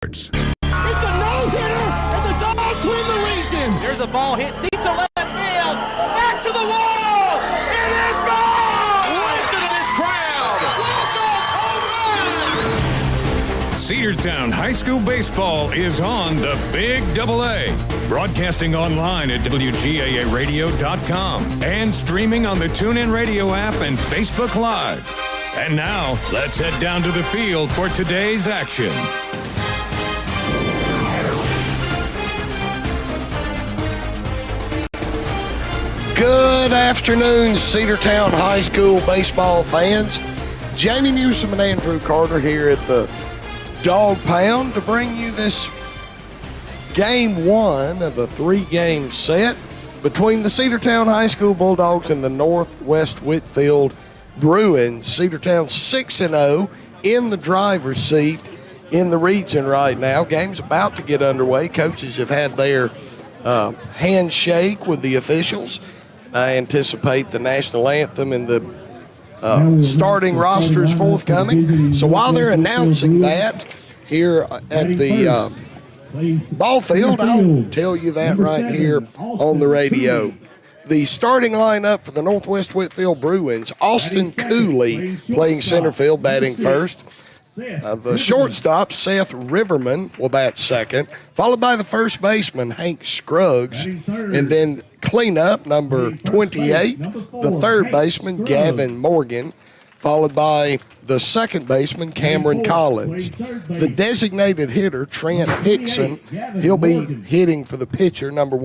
It's a no-hitter, and the Dogs win the region. There's a ball hit deep to left field. Back to the wall. It is gone. Listen to this crowd. Cedartown High School baseball is on the Big AA. Broadcasting online at WGAAradio.com and streaming on the TuneIn Radio app and Facebook Live. And now, let's head down to the field for today's action. Good afternoon, Cedartown High School baseball fans. Jamie Newsom and Andrew Carter here at the Dog Pound to bring you this game one of the three-game set between the Cedartown High School Bulldogs and the Northwest Whitfield Bruins. Cedartown 6-0 in the driver's seat in the region right now. Game's about to get underway. Coaches have had their handshake with the officials. I anticipate the national anthem and the starting roster is forthcoming. So while they're announcing that here at the ball field, I'll tell you that right here on the radio. The starting lineup for the Northwest Whitfield Bruins: Austin Cooley playing center field, batting first. The shortstop, Seth Riverman, will bat second, followed by the first baseman, Hank Scruggs, and then cleanup, number 28, the third baseman, Gavin Morgan, followed by the second baseman, Cameron Collins. The designated hitter, Trent Hickson, he'll be hitting for the pitcher, number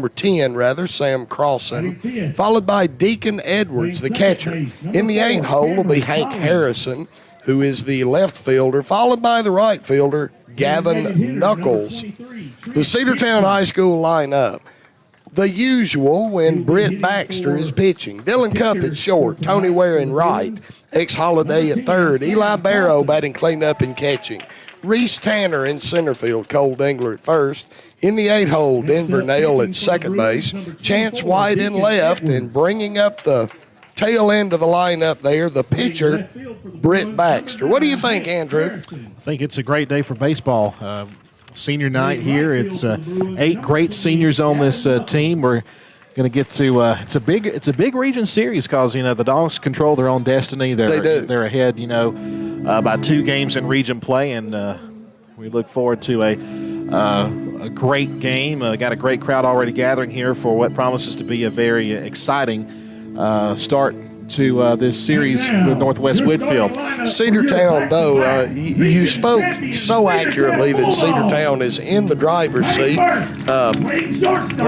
10, Sam Crossan, followed by Deacon Edwards, the catcher. In the 8 hole will be Hank Harrison, who is the left fielder, followed by the right fielder, Gavin Knuckles. The Cedartown High School lineup: the usual when Britt Baxter is pitching, Dylan Cupp at short, Tony Waring right, ex-Holiday at third, Eli Barrow batting cleanup and catching, Reese Tanner in center field, Cole Dingler at first. In the 8 hole, Denver Nail at second base, Chance White in left, and bringing up the tail end of the lineup there, the pitcher, Britt Baxter. What do you think, Andrew? I think it's a great day for baseball. Senior night here. It's 8 great seniors on this team. We're going to get to it's a big region series because the Dogs control their own destiny. They do. They're ahead, by 2 games in region play, and we look forward to a great game. Got a great crowd already gathering here for what promises to be a very exciting start to this series with Northwest Whitfield. Cedartown, though, you spoke so accurately that Cedartown is in the driver's seat. I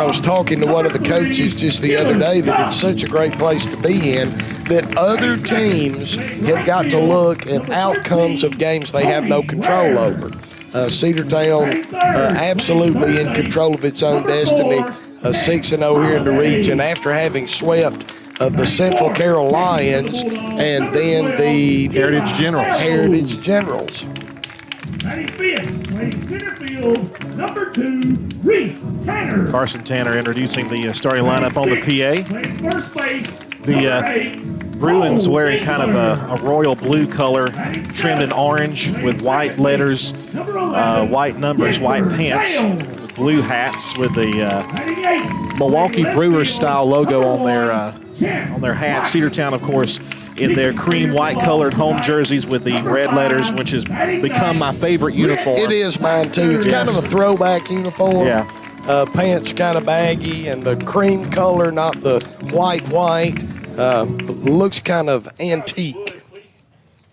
was talking to one of the coaches just the other day that it's such a great place to be in that other teams have got to look at outcomes of games they have no control over. Cedartown absolutely in control of its own destiny, 6-0 here in the region after having swept the Central Carroll Lions and then the Heritage Generals. 95th, playing center field, number 2, Reese Tanner. Carson Tanner introducing the starting lineup on the PA. Playing first base, The Bruins wearing kind of a royal blue color, trimmed in orange with white letters, white numbers, white pants, blue hats with the Milwaukee Brewers style logo on their hats. Cedartown, of course, in their cream white colored home jerseys with the red letters, which has become my favorite uniform. It is mine too. It's kind of a throwback uniform. Yeah. Pants kind of baggy, and the cream color, not the white. Looks kind of antique.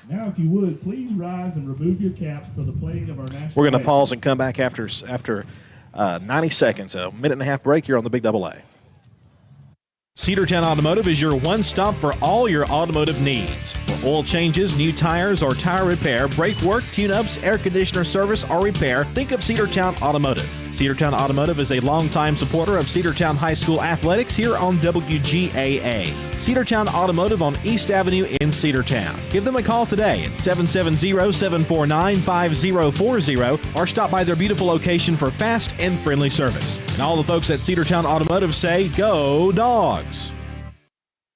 Now, if you would, please rise and remove your caps for the playing of our national. We're going to pause and come back after 90 seconds, a minute and a half break here on the Big AA. Cedartown Automotive is your one-stop for all your automotive needs. For oil changes, new tires, or tire repair, brake work, tune-ups, air conditioner service, or repair, think of Cedartown Automotive. Cedartown Automotive is a longtime supporter of Cedartown High School athletics here on WGAA. Cedartown Automotive on East Avenue in Cedartown. Give them a call today at 770-749-5040 or stop by their beautiful location for fast and friendly service. And all the folks at Cedartown Automotive say, go Dogs!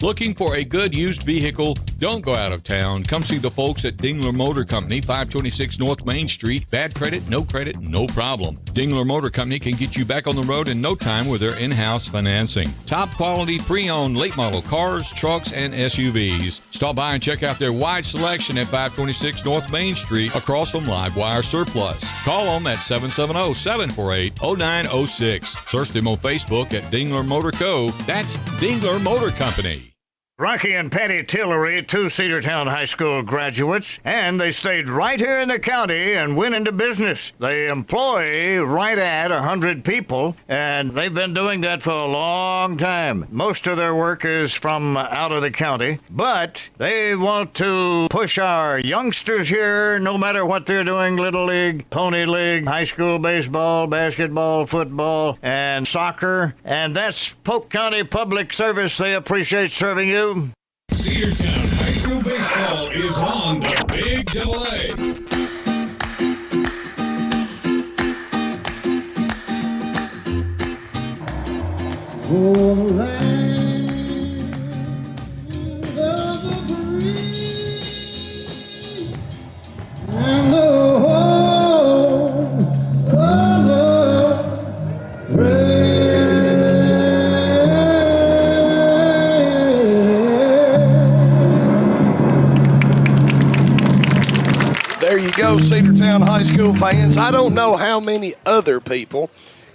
Looking for a good used vehicle? Don't go out of town. Come see the folks at Dingler Motor Company, 526 North Main Street. Bad credit, no problem. Dingler Motor Company can get you back on the road in no time with their in-house financing. Top quality pre-owned late model cars, trucks, and SUVs. Stop by and check out their wide selection at 526 North Main Street across from Livewire Surplus. Call them at 770-748-0906. Search them on Facebook at Dingler Motor Co. That's Dingler Motor Company. Rocky and Patty Tillery, two Cedartown High School graduates, and they stayed right here in the county and went into business. They employ right at 100 people, and they've been doing that for a long time. Most of their work is from out of the county, but they want to push our youngsters here, no matter what they're doing, Little League, Pony League, high school baseball, basketball, football, and soccer, and that's Polk County Public Service. They appreciate serving you. Cedartown High School Baseball is on the Big Double A. For the land of the free and the home of the brave. There you go, Cedartown High School fans. I don't know how many other people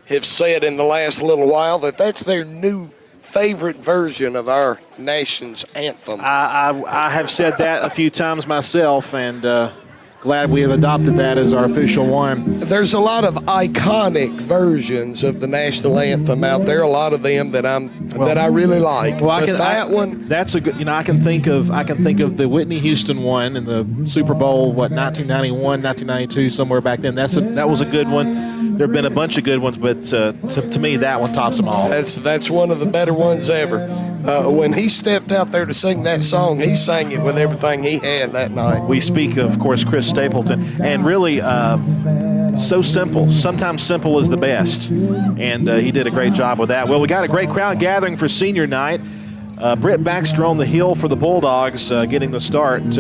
have said in the last little while that that's their new favorite version of our nation's anthem. I have said that a few times myself, and glad we have adopted that as our official one. There's a lot of iconic versions of the national anthem out there. A lot of them that I really like. Well, That's a good. You know, I can think of the Whitney Houston one in the Super Bowl, 1991, 1992, somewhere back then. That was a good one. There have been a bunch of good ones, but to me, that one tops them all. That's one of the better ones ever. When he stepped out there to sing that song, he sang it with everything he had that night. We speak of course, Chris Stapleton, and really so simple. Sometimes simple is the best, and he did a great job with that. Well, we got a great crowd gathering for senior night. Britt Baxter on the hill for the Bulldogs, getting the start.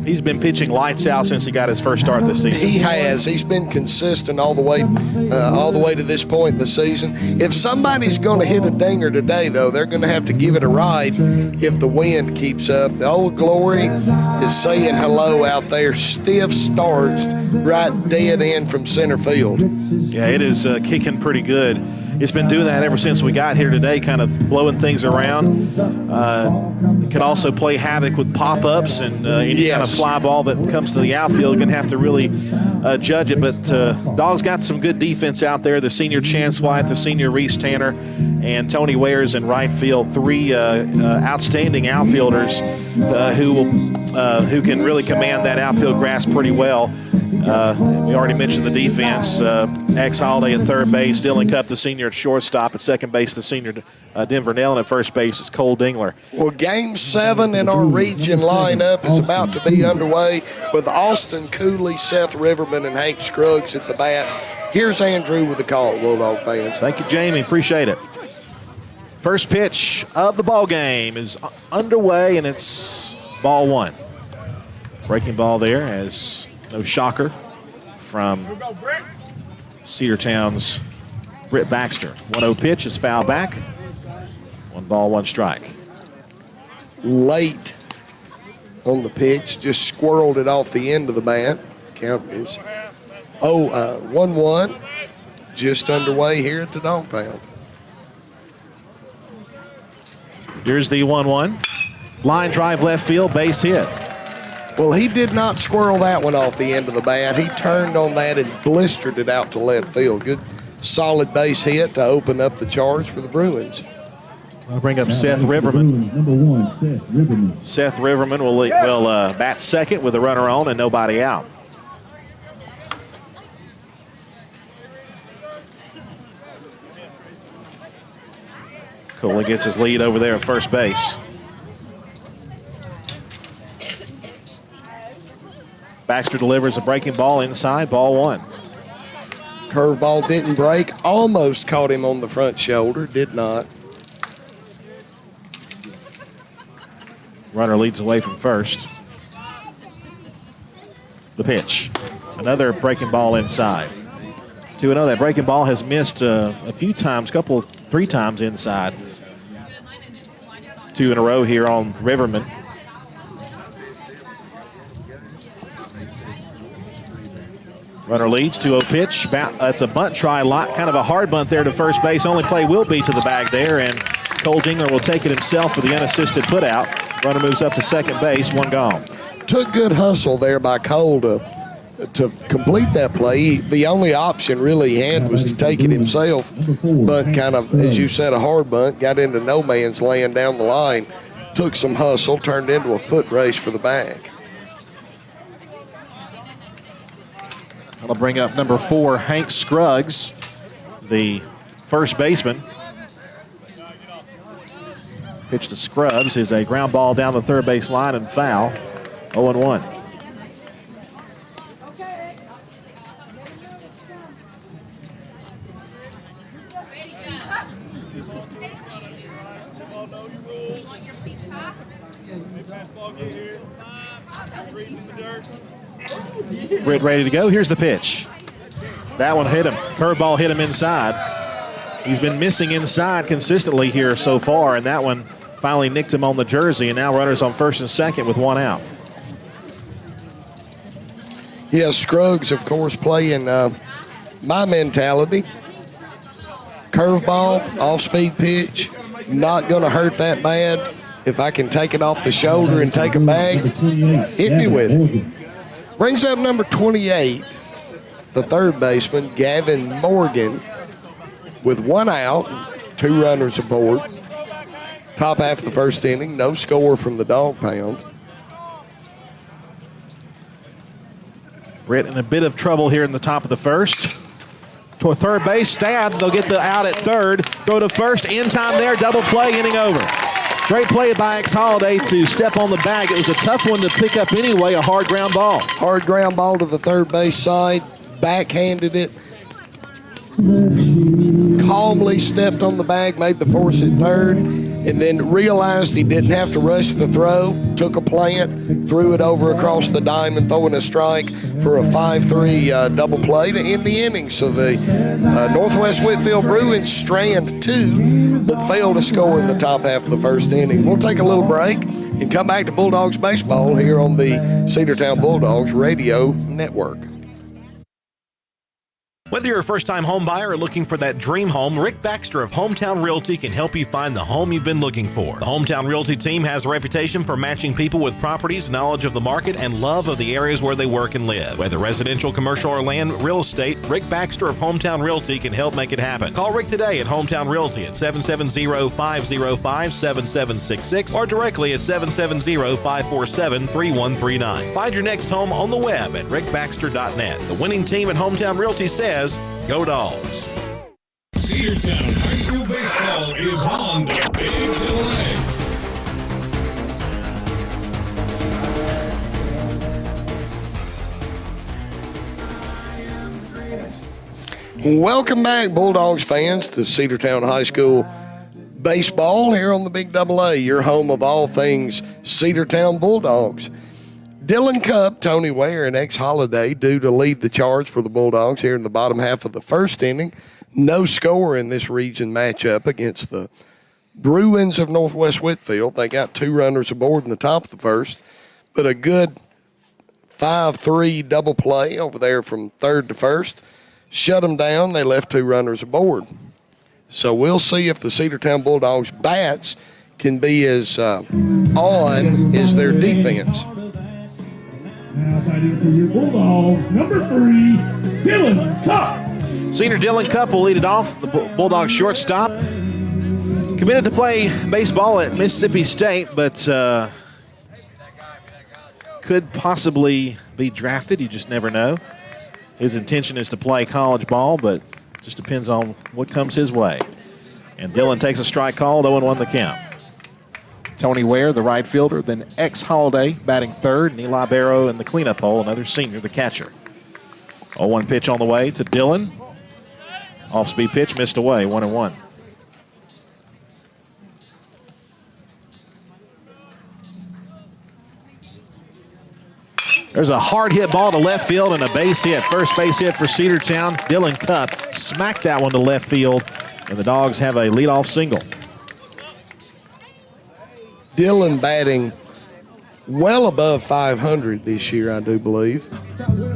He's been pitching lights out since he got his first start this season. He has. He's been consistent all the way to this point in the season. If somebody's going to hit a dinger today, though, they're going to have to give it a ride if the wind keeps up. The Old Glory is saying hello out there, stiff starched, right dead end from center field. Yeah, it is kicking pretty good. It's been doing that ever since we got here today, kind of blowing things around. It can also play havoc with pop-ups and any kind of fly ball that comes to the outfield. You're going to have to really judge it. But Dogs got some good defense out there. The senior Chance White, the senior Reese Tanner, and Tony Wares in right field. Three outstanding outfielders who can really command that outfield grass pretty well. We already mentioned the defense. Holiday at third base, Dylan Cup, the senior at shortstop. At second base, the senior Denver Nell, and at first base is Cole Dingler. Well, Game 7 in our region lineup is about to be underway with Austin Cooley, Seth Riverman, and Hank Scruggs at the bat. Here's Andrew with the call, Bulldog fans. Thank you, Jamie. Appreciate it. First pitch of the ball game is underway, and it's ball one. Breaking ball there as no shocker from Cedartown's Britt Baxter. 1-0 pitch is foul back. 1 ball, 1 strike. Late on the pitch, just squirreled it off the end of the bat. Count is 1-1. Just underway here at the Dog Pound. Here's the 1-1. Line drive left field, base hit. Well, he did not squirrel that one off the end of the bat. He turned on that and blistered it out to left field. Good, solid base hit to open up the charge for the Bruins. I'll bring up Seth Riverman. Number 1, Seth Riverman. Seth Riverman will bat second with a runner on and nobody out. Cooley gets his lead over there at first base. Baxter delivers a breaking ball inside, ball one. Curveball didn't break, almost caught him on the front shoulder, did not. Runner leads away from first. The pitch. Another breaking ball inside. 2-0. That breaking ball has missed a few times, 3 times inside. 2 in a row here on Riverman. Runner leads, 2-0 pitch. That's a bunt try, kind of a hard bunt there to first base. Only play will be to the bag there, and Cole Dingler will take it himself for the unassisted putout. Runner moves up to second base, 1 gone. Took good hustle there by Cole to complete that play. The only option really he had was to take it himself, but kind of, as you said, a hard bunt, got into no man's land down the line, took some hustle, turned into a foot race for the bag. That'll bring up number 4, Hank Scruggs, the first baseman. Pitch to Scruggs is a ground ball down the third base line and foul. 0-1. Britt ready to go. Here's the pitch. That one hit him. Curveball hit him inside. He's been missing inside consistently here so far, and that one finally nicked him on the jersey, and now runners on first and second with 1 out. Yeah, Scruggs, of course, playing my mentality. Curveball, off-speed pitch, not going to hurt that bad. If I can take it off the shoulder and take a bag, hit me with it. Brings up number 28, the third baseman, Gavin Morgan, with 1 out, 2 runners aboard. Top half of the first inning, no score from the Dog Pound. Britt in a bit of trouble here in the top of the first. To a third base, stabbed. They'll get the out at third. Go to first, in time there, double play, inning over. Great play by X Holiday to step on the bag. It was a tough one to pick up anyway, a hard ground ball. Hard ground ball to the third base side, backhanded it. Calmly stepped on the bag, made the force at third, and then realized he didn't have to rush the throw, took a plant, threw it over across the diamond, throwing a strike for a 5-3 double play to end the inning. So the Northwest Whitfield Bruins strand 2, but failed to score in the top half of the first inning. We'll take a little break and come back to Bulldogs baseball here on the Cedartown Bulldogs Radio Network. Whether you're a first-time home buyer or looking for that dream home, Rick Baxter of Hometown Realty can help you find the home you've been looking for. The Hometown Realty team has a reputation for matching people with properties, knowledge of the market, and love of the areas where they work and live. Whether residential, commercial, or land real estate, Rick Baxter of Hometown Realty can help make it happen. Call Rick today at Hometown Realty at 770-505-7766 or directly at 770-547-3139. Find your next home on the web at rickbaxter.net. The winning team at Hometown Realty says, go Dogs. Cedartown High School baseball is on the big delay. Welcome back, Bulldogs fans, to Cedartown High School baseball here on the Big AA, your home of all things Cedartown Bulldogs. Dylan Cupp, Tony Ware, and X Holiday due to lead the charge for the Bulldogs here in the bottom half of the first inning. No score in this region matchup against the Bruins of Northwest Whitfield. They got 2 runners aboard in the top of the first, but a good 5-3 double play over there from third to first. Shut them down. They left 2 runners aboard. So we'll see if the Cedartown Bulldogs bats can be as on as their defense. Now batting for your Bulldogs, number 3, Dylan Cupp. Senior Dylan Cupp will lead it off, the Bulldogs shortstop. Committed to play baseball at Mississippi State, but could possibly be drafted. You just never know. His intention is to play college ball, but just depends on what comes his way. And Dylan takes a strike called, 0-1 the count. Tony Ware, the right fielder, then X Holiday batting third, and Eli Barrow in the cleanup hole, another senior, the catcher. 0-1 pitch on the way to Dylan. Off-speed pitch, missed away, 1-1. There's a hard hit ball to left field and a base hit. First base hit for Cedartown. Dylan Cupp smacked that one to left field, and the Dogs have a leadoff single. Dylan batting well above 500 this year, I do believe. And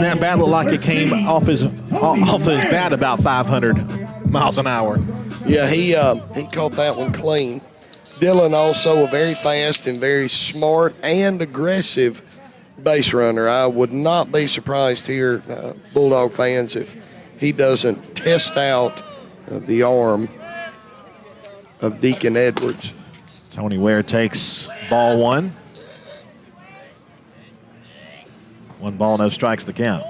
that bat looked like it came off his bat about 500 miles an hour. Yeah, he caught that one clean. Dylan also a very fast and very smart and aggressive base runner. I would not be surprised here, Bulldog fans, if he doesn't test out the arm of Deacon Edwards. Tony Ware takes ball one. 1 ball, no strikes the count.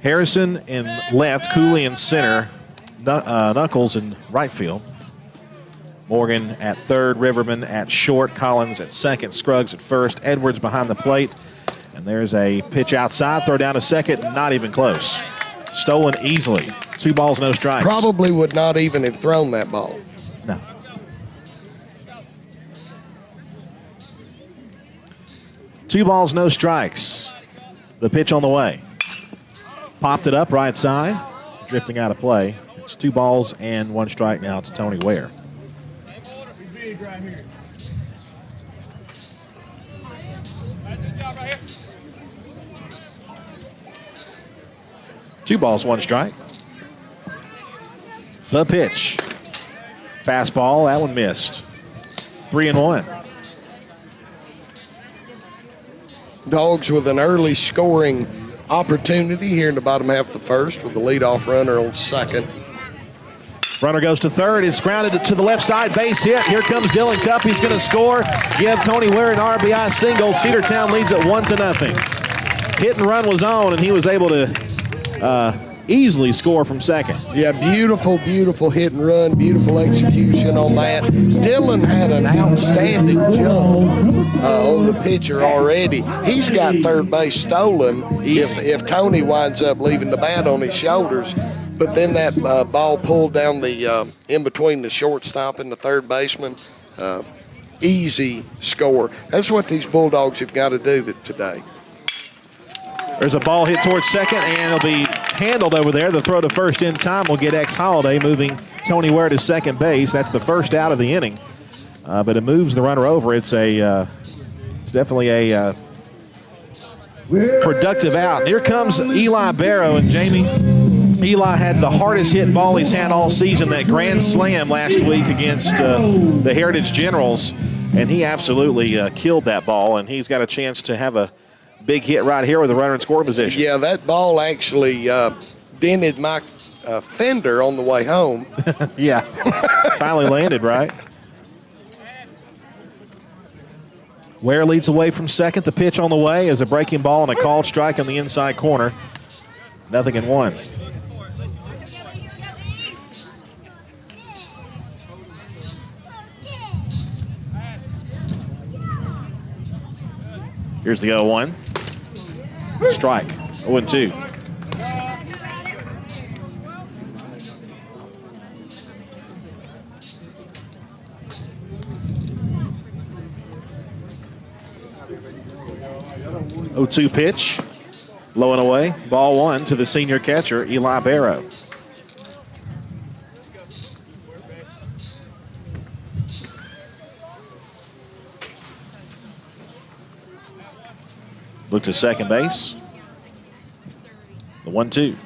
Harrison in left, Cooley in center, Knuckles in right field. Morgan at third, Riverman at short, Collins at second, Scruggs at first, Edwards behind the plate. And there's a pitch outside, throw down to second, not even close. Stolen easily. 2 balls, no strikes. Probably would not even have thrown that ball. No. Two balls, no strikes. The pitch on the way. Popped it up right side, drifting out of play. It's 2 balls and 1 strike now to Tony Ware. Two balls, 1 strike. The pitch. Fastball, that one missed. 3-1. Dogs with an early scoring opportunity here in the bottom half of the first with the leadoff runner on second. Runner goes to third. It's grounded to the left side. Base hit. Here comes Dylan Cupp. He's going to score. Give Tony Ware an RBI single. Cedartown leads it 1-0. Hit and run was on, and he was able to easily score from second. Yeah, beautiful, beautiful hit and run, beautiful execution on that. Dylan had an outstanding jump on the pitcher already. He's got third base stolen if Tony winds up leaving the bat on his shoulders. But then that ball pulled down the in between the shortstop and the third baseman. Easy score. That's what these Bulldogs have got to do today. There's a ball hit towards second, and it'll be handled over there. The throw to first in time will get Holiday, moving Tony Ware to second base. That's the first out of the inning, but it moves the runner over. It's definitely a productive out. And here comes Eli Barrow, and Jamie. Eli had the hardest hit ball he's had all season, that grand slam last week against the Heritage Generals, and he absolutely killed that ball, and he's got a chance to have a big hit right here with a runner in scoring position. Yeah, that ball actually dented my fender on the way home. Yeah, finally landed right. Ware leads away from second. The pitch on the way is a breaking ball and a called strike on the inside corner. 0-1. Here's the 0-1. Strike. 0-2. Oh, 2 pitch. Low and away. Ball 1 to the senior catcher, Eli Barrow. Look to second base. The 1-2.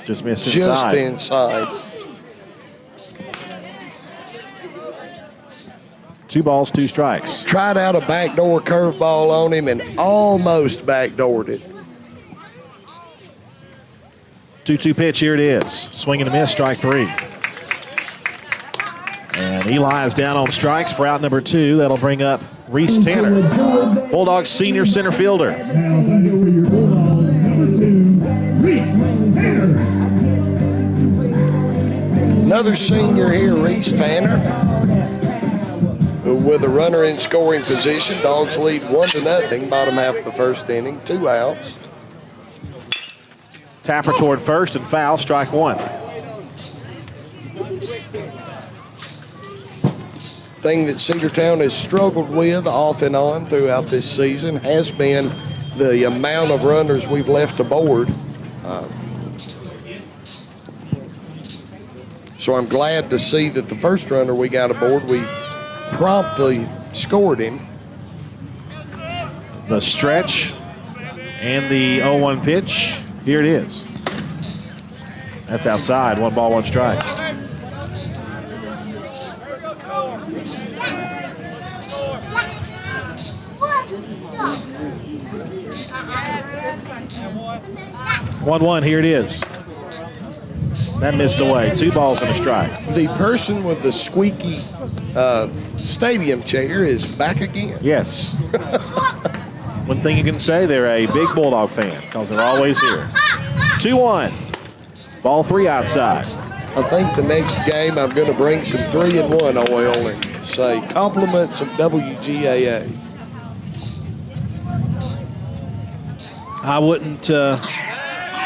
Just missed inside. Just inside. 2 balls, 2 strikes. Tried out a backdoor curveball on him and almost backdoored it. 2-2 pitch, here it is. Swing and a miss, strike 3. And Eli is down on strikes for out number 2. That'll bring up Reese Tanner, Bulldogs senior center fielder. Now batting for your Bulldogs, number 2, Reese Tanner. Another senior here, Reese Tanner, with a runner in scoring position. Dogs lead 1-0, bottom half of the first inning, 2 outs. Tapper toward first and foul, strike 1. thing that Cedartown has struggled with off and on throughout this season has been the amount of runners we've left aboard. So I'm glad to see that the first runner we got aboard, we promptly scored him. The stretch and the 0-1 pitch. Here it is. That's outside. 1 ball, 1 strike. One. Here it is. That missed away. 2 balls and a strike. The person with the squeaky stadium chair is back again. Yes. One thing you can say, they're a big Bulldog fan because they're always here. 2-1. Ball 3 outside. I think the next game I'm going to bring some 3-in-1 oil and say compliments of WGAA. I wouldn't.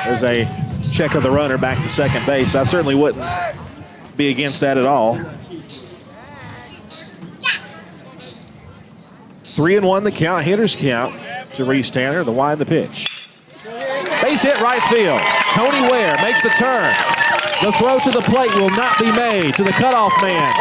There's a check of the runner back to second base. I certainly wouldn't be against that at all. 3-1 the count, hitters count to Reese Tanner, the wide the pitch. Base hit right field. Tony Ware makes the turn. The throw to the plate will not be made to the cutoff man.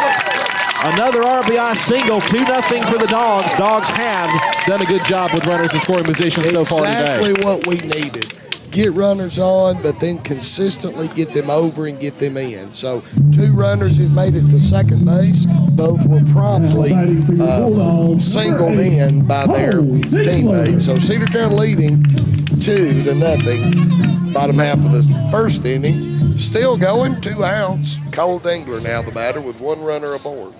Another RBI single, 2-0 for the Dogs. Dogs have done a good job with runners in scoring position so far today. Exactly what we needed. Get runners on, but then consistently get them over and get them in. So 2 runners who made it to second base, both were promptly singled in by their teammates. So Cedartown leading 2-0, bottom half of the first inning. Still going, 2 outs. Cole Dingler now the batter with 1 runner aboard.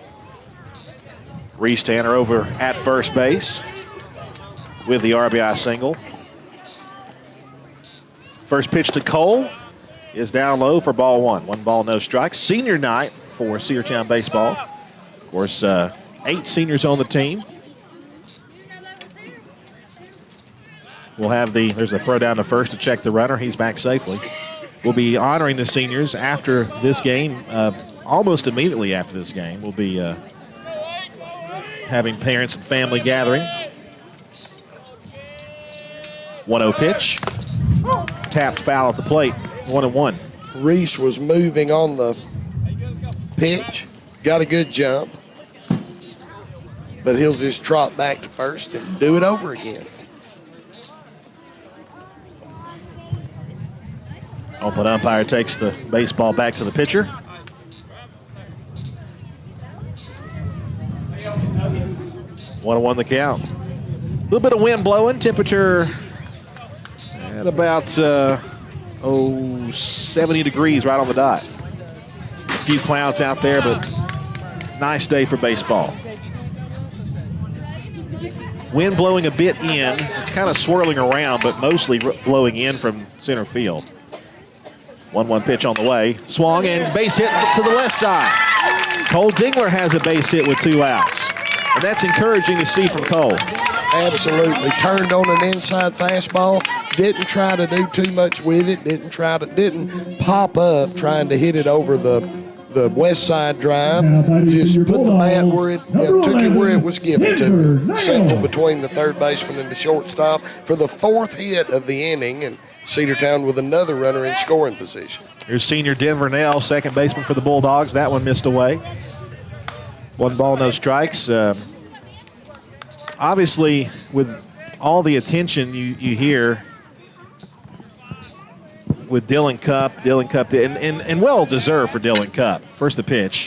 Reese Tanner over at first base with the RBI single. First pitch to Cole is down low for ball 1. 1 ball, no strikes. Senior night for Cedartown baseball. Of course, 8 seniors on the team. We'll have there's a throw down to first to check the runner. He's back safely. We'll be honoring the seniors after this game, almost immediately after this game. We'll be having parents and family gathering. 1-0 pitch. Tapped foul at the plate, 1-1. Reese was moving on the pitch, got a good jump, but he'll just trot back to first and do it over again. Open umpire takes the baseball back to the pitcher. One the count. A little bit of wind blowing. Temperature at about 70 degrees right on the dot. A few clouds out there, but nice day for baseball. Wind blowing a bit in. It's kind of swirling around, but mostly blowing in from center field. 1-1 pitch on the way. Swung and base hit to the left side. Cole Dingler has a base hit with 2 outs. And that's encouraging to see from Cole. Absolutely. Turned on an inside fastball. Didn't try to do too much with it. Didn't pop up trying to hit it over the west side drive. Just put the bat where it took it where it was given to him. Single between the third baseman and the shortstop for the 4th hit of the inning, and Cedartown with another runner in scoring position. Here's senior Denver Nell, second baseman for the Bulldogs. That one missed away. 1 ball, no strikes. Obviously, with all the attention you hear with Dylan Cupp, and well deserved for Dylan Cupp. First the pitch.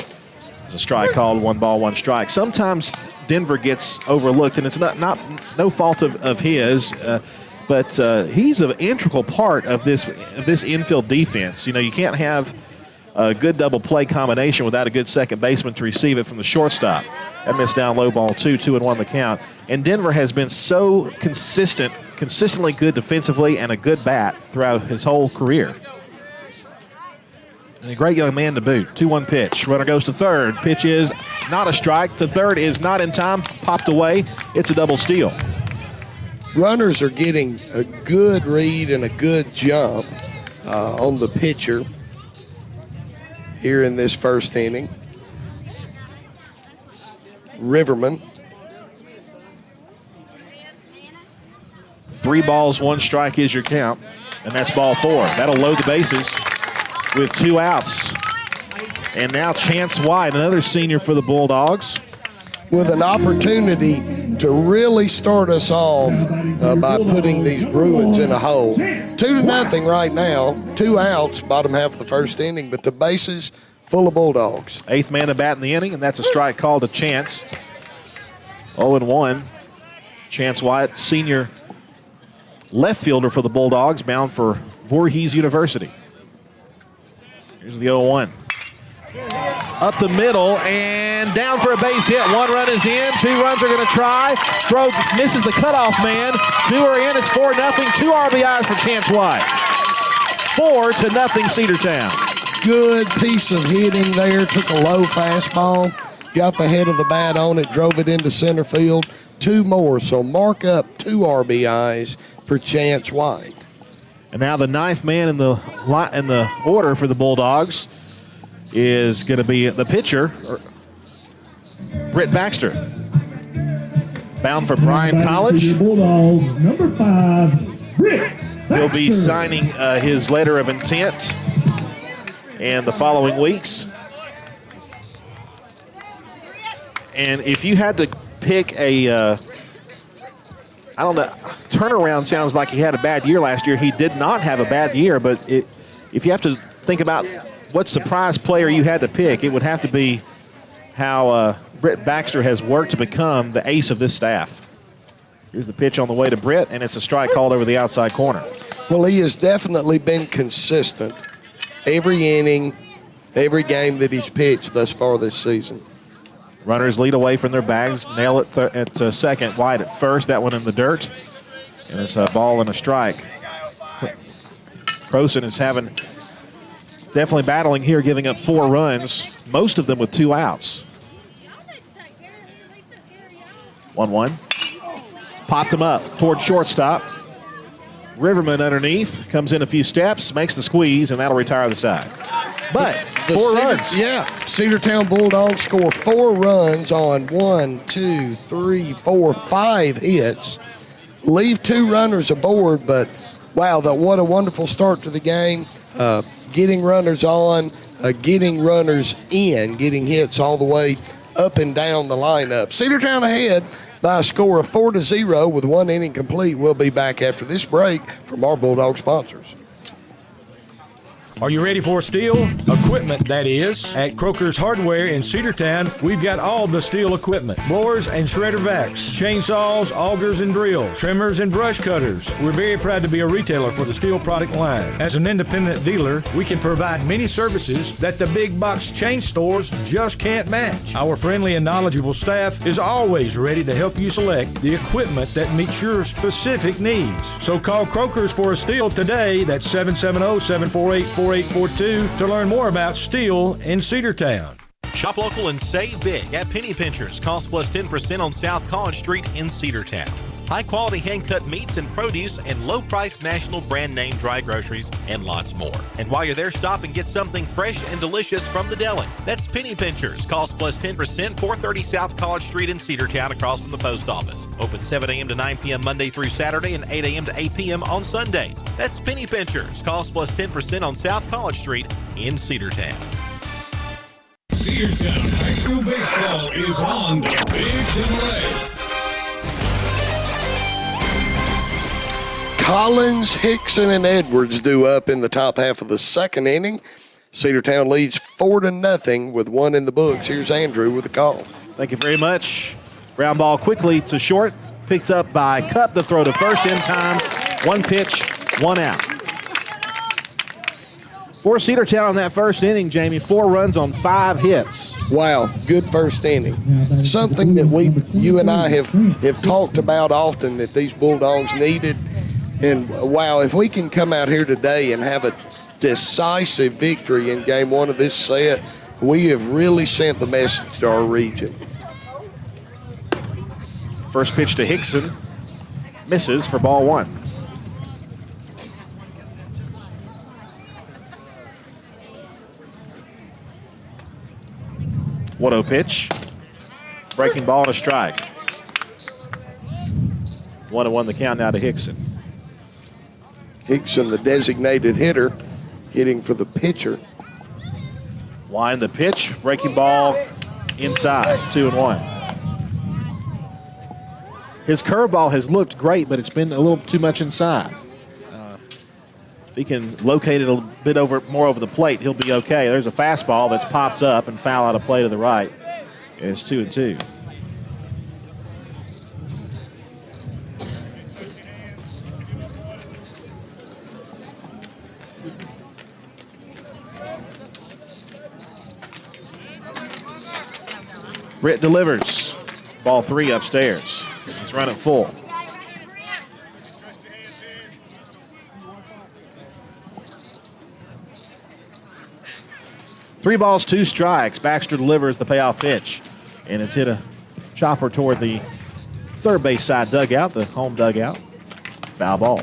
It's a strike called, 1 ball, 1 strike. Sometimes Denver gets overlooked, and it's no fault of his, but he's an integral part of this infield defense. You know, you can't have a good double play combination without a good second baseman to receive it from the shortstop. That missed down low ball 2-1 the count. And Denver has been so consistently good defensively and a good bat throughout his whole career. And a great young man to boot. 2-1 pitch. Runner goes to third. Pitch is not a strike. To third is not in time. Popped away. It's a double steal. Runners are getting a good read and a good jump on the pitcher here in this first inning. Riverman. 3 balls, 1 strike is your count, and that's ball 4. That'll load the bases with 2 outs. And now Chance White, another senior for the Bulldogs, with an opportunity to really start us off by putting these Bruins in a hole. 2-0 right now, 2 outs, bottom half of the first inning, but the bases full of Bulldogs. 8th man to bat in the inning, and that's a strike called to Chance. 0-1. Chance White, senior left fielder for the Bulldogs, bound for Voorhees University. Here's the 0-1. Up the middle and down for a base hit. 1 run is in. 2 runs are going to try. Throw misses the cutoff man. 2 are in. It's 4-0. 2 RBIs for Chance White. 4-0 Cedartown. Good piece of hitting there. Took a low fastball. Got the head of the bat on it. Drove it into center field. 2 more. So mark up 2 RBIs for Chance White. And now the 9th man in the order for the Bulldogs is going to be the pitcher, Britt Baxter. Bound for Bryan College. Bulldogs, number 5, Britt Baxter. He'll be signing his letter of intent in the following weeks. And if you had to pick a, I don't know, turnaround sounds like he had a bad year last year. He did not have a bad year, but if you have to think about what surprise player you had to pick, it would have to be how Britt Baxter has worked to become the ace of this staff. Here's the pitch on the way to Britt, and it's a strike called over the outside corner. Well, he has definitely been consistent every inning, every game that he's pitched thus far this season. Runners lead away from their bags, nail it at second, White at first, that one in the dirt, and it's a ball and a strike. Croson is definitely battling here, giving up 4 runs, most of them with 2 outs. 1-1. Popped him up toward shortstop. Riverman underneath, comes in a few steps, makes the squeeze, and that'll retire the side. But 4 runs. Yeah, Cedartown Bulldogs score 4 runs on 5 hits. Leave 2 runners aboard, but wow, what a wonderful start to the game. Getting runners on, getting runners in, getting hits all the way up and down the lineup. Cedartown ahead by a score of 4-0 with 1 inning complete. We'll be back after this break from our Bulldog sponsors. Are you ready for steel equipment, that is? At Croker's Hardware in Cedartown, we've got all the steel equipment. Blowers and shredder vacs, chainsaws, augers and drills, trimmers and brush cutters. We're very proud to be a retailer for the steel product line. As an independent dealer, we can provide many services that the big box chain stores just can't match. Our friendly and knowledgeable staff is always ready to help you select the equipment that meets your specific needs. So call Croker's for a steel today. That's 770-748-4842 to learn more about steel in Cedartown. Shop local and save big at Penny Pinchers. Cost plus 10% on South College Street in Cedartown. High-quality hand-cut meats and produce and low-priced national brand name dry groceries and lots more. And while you're there, stop and get something fresh and delicious from the deli. That's Penny Pinchers. Cost plus 10%, 430 South College Street in Cedartown across from the post office. Open 7 a.m. to 9 p.m. Monday through Saturday and 8 a.m. to 8 p.m. on Sundays. That's Penny Pinchers. Cost plus 10% on South College Street in Cedartown. Cedartown High School Baseball is on the Big Double-A. Collins, Hickson, and Edwards due up in the top half of the second inning. Cedartown leads 4-0 with 1 in the books. Here's Andrew with the call. Thank you very much. Ground ball quickly to short. Picked up by Cup. The throw to first in time. 1 pitch, 1 out. For Cedartown in that first inning, Jamie, 4 runs on 5 hits. Wow, good first inning. Something that you and I have talked about often that these Bulldogs needed. And wow, if we can come out here today and have a decisive victory in game 1 of this set, we have really sent the message to our region. First pitch to Hickson. Misses for ball 1. What a pitch. Breaking ball and a strike. 1-1 the count now to Hickson. Hickson, the designated hitter, hitting for the pitcher. Wind the pitch. Breaking ball inside. 2-1. His curveball has looked great, but it's been a little too much inside. If he can locate it a bit more over the plate, he'll be okay. There's a fastball that's popped up and foul out of play to the right. And it's 2-2. Britt delivers. Ball 3 upstairs. He's running full. Three balls, 2 strikes. Baxter delivers the payoff pitch, and it's hit a chopper toward the third base side dugout, the home dugout. Foul ball.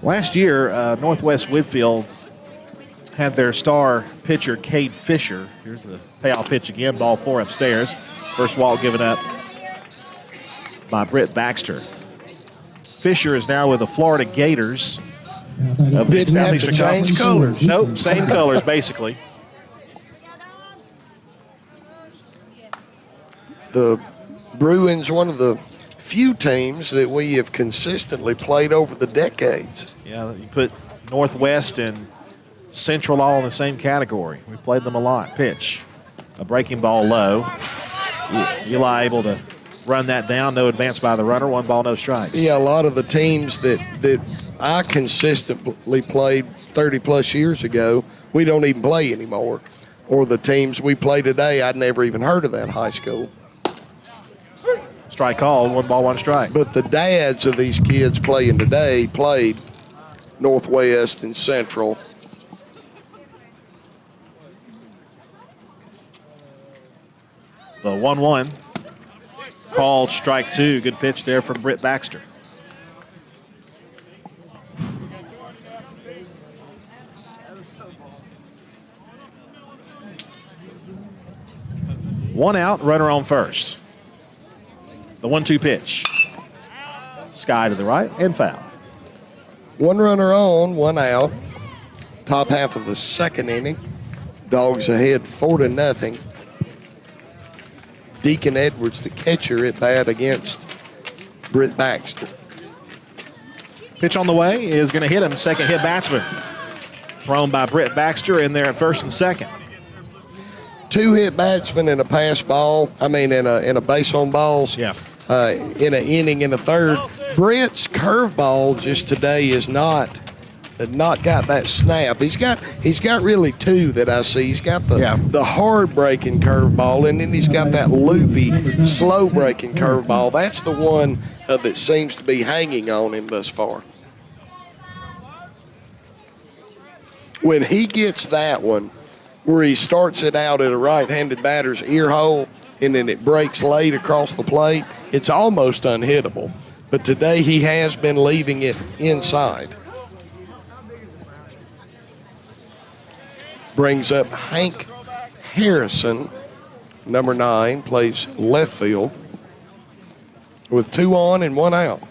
Last year, Northwest Whitfield had their star pitcher, Cade Fisher. Here's the payoff pitch again, ball 4 upstairs. First walk given up by Britt Baxter. Fisher is now with the Florida Gators. Didn't have to change colors. Nope, same colors basically. The Bruins, one of the few teams that we have consistently played over the decades. Yeah, you put Northwest and Central all in the same category. We played them a lot. Pitch. A breaking ball low. Eli able to run that down. No advance by the runner. 1 ball, no strikes. Yeah, a lot of the teams that I consistently played 30-plus years ago, we don't even play anymore. Or the teams we play today, I'd never even heard of that in high school. Strike called. 1 ball, 1 strike. But the dads of these kids playing today played Northwest and Central. The 1-1. Called strike 2. Good pitch there from Britt Baxter. One out, runner on first. The 1-2 pitch. Sky to the right and foul. 1 runner on, 1 out. Top half of the second inning. Dogs ahead 4-0. Deacon Edwards, the catcher, at bat against Britt Baxter. Pitch on the way is going to hit him. Second hit batsman. Thrown by Britt Baxter in there at first and second. 2 hit batsmen in a pass ball. I mean, in a base on balls. Yeah. In an inning in the third. Britt's curveball just today is not got that snap. He's got really 2 that I see. He's got the hard breaking curveball, and then he's got that loopy, slow breaking curveball. That's the one that seems to be hanging on him thus far. When he gets that one, where he starts it out at a right-handed batter's ear hole, and then it breaks late across the plate, it's almost unhittable. But today he has been leaving it inside. Brings up Hank Harrison, number 9, plays left field with 2 on and 1 out.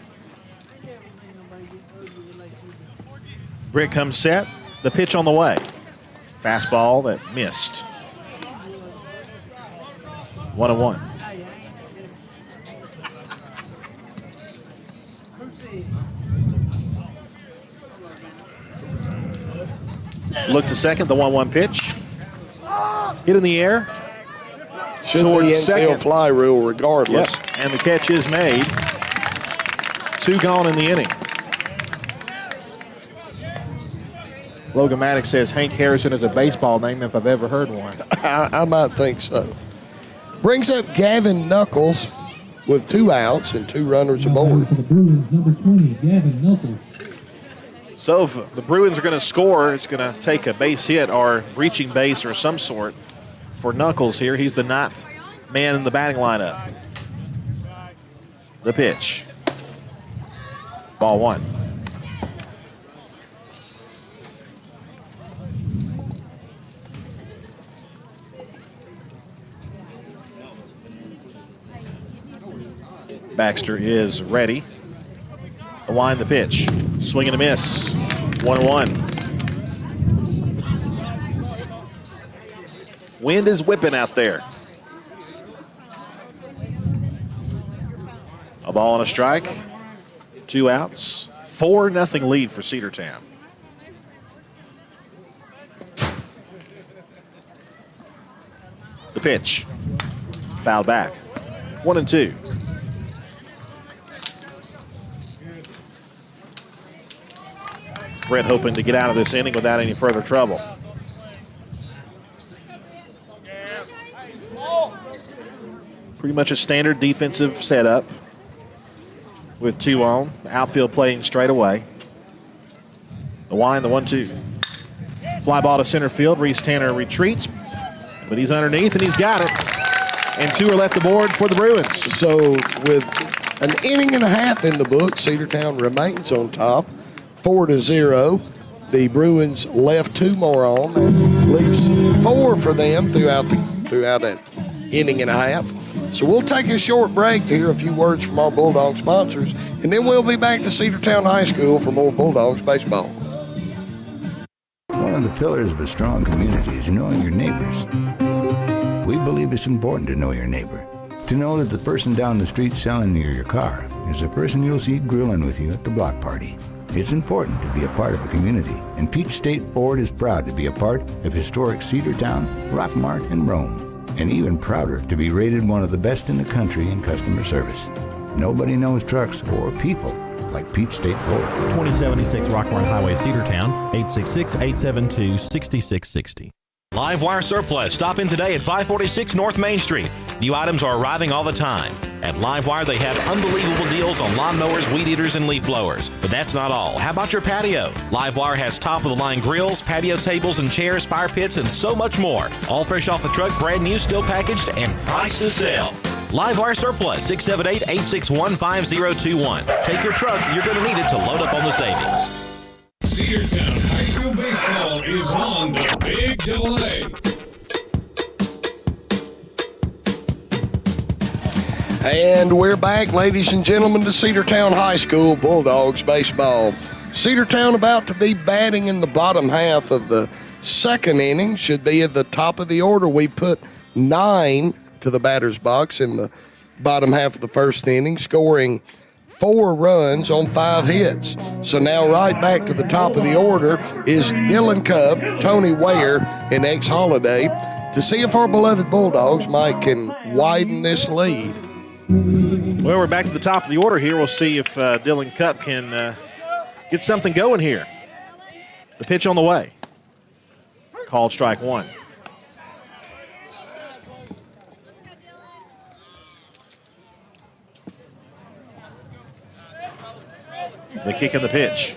Britt comes set. The pitch on the way. Fastball that missed. 1-1. Look to second, the 1-1 pitch. Hit in the air. Should be infield fly rule regardless. Yep. And the catch is made. 2 gone in the inning. Logan Maddox says Hank Harrison is a baseball name if I've ever heard one. I might think so. Brings up Gavin Knuckles with 2 outs and 2 runners aboard. For the Bruins, number 20, Gavin Knuckles. So if the Bruins are going to score, it's going to take a base hit or reaching base or some sort for Knuckles here. He's the 9th man in the batting lineup. The pitch. Ball 1. Baxter is ready. The wind, the pitch. Swing and a miss. 1-1. Wind is whipping out there. A ball and a strike. 2 outs. 4-0 lead for Cedartown. The pitch. Fouled back. 1-2. Brett hoping to get out of this inning without any further trouble. Pretty much a standard defensive setup with 2 on. Outfield playing straight away. The wind, the 1-2. Fly ball to center field. Reese Tanner retreats, but he's underneath and he's got it. And 2 are left aboard for the Bruins. So with an inning and a half in the book, Cedartown remains on top, 4-0. The Bruins left 2 more on, and leaves 4 for them throughout that inning and a half. So we'll take a short break to hear a few words from our Bulldog sponsors, and then we'll be back to Cedartown High School for more Bulldogs baseball. One of the pillars of a strong community is knowing your neighbors. We believe it's important to know your neighbor. To know that the person down the street selling you your car is the person you'll see grilling with you at the block party. It's important to be a part of a community, and Peach State Ford is proud to be a part of historic Cedartown, Rockmart, and Rome, and even prouder to be rated one of the best in the country in customer service. Nobody knows trucks or people like Peach State Ford. 2076 Rockmart Highway, Cedartown, 866-872-6660. Livewire Surplus. Stop in today at 546 North Main Street. New items are arriving all the time. At Livewire, they have unbelievable deals on lawnmowers, weed eaters, and leaf blowers. But that's not all. How about your patio? Livewire has top-of-the-line grills, patio tables and chairs, fire pits, and so much more. All fresh off the truck, brand new, still packaged, and price to sell. Livewire Surplus, 678-861-5021. Take your truck. You're going to need it to load up on the savings. Cedartown High School baseball is on the Big AA. And we're back, ladies and gentlemen, to Cedartown High School Bulldogs baseball. Cedartown about to be batting in the bottom half of the second inning. Should be at the top of the order. We put 9 to the batter's box in the bottom half of the first inning, scoring 4 runs on 5 hits. So now right back to the top of the order is Dylan Cupp, Tony Ware, and X Holiday to see if our beloved Bulldogs can widen this lead. Well, we're back to the top of the order here. We'll see if Dylan Cupp can get something going here. The pitch on the way. Called strike 1. The kick and the pitch.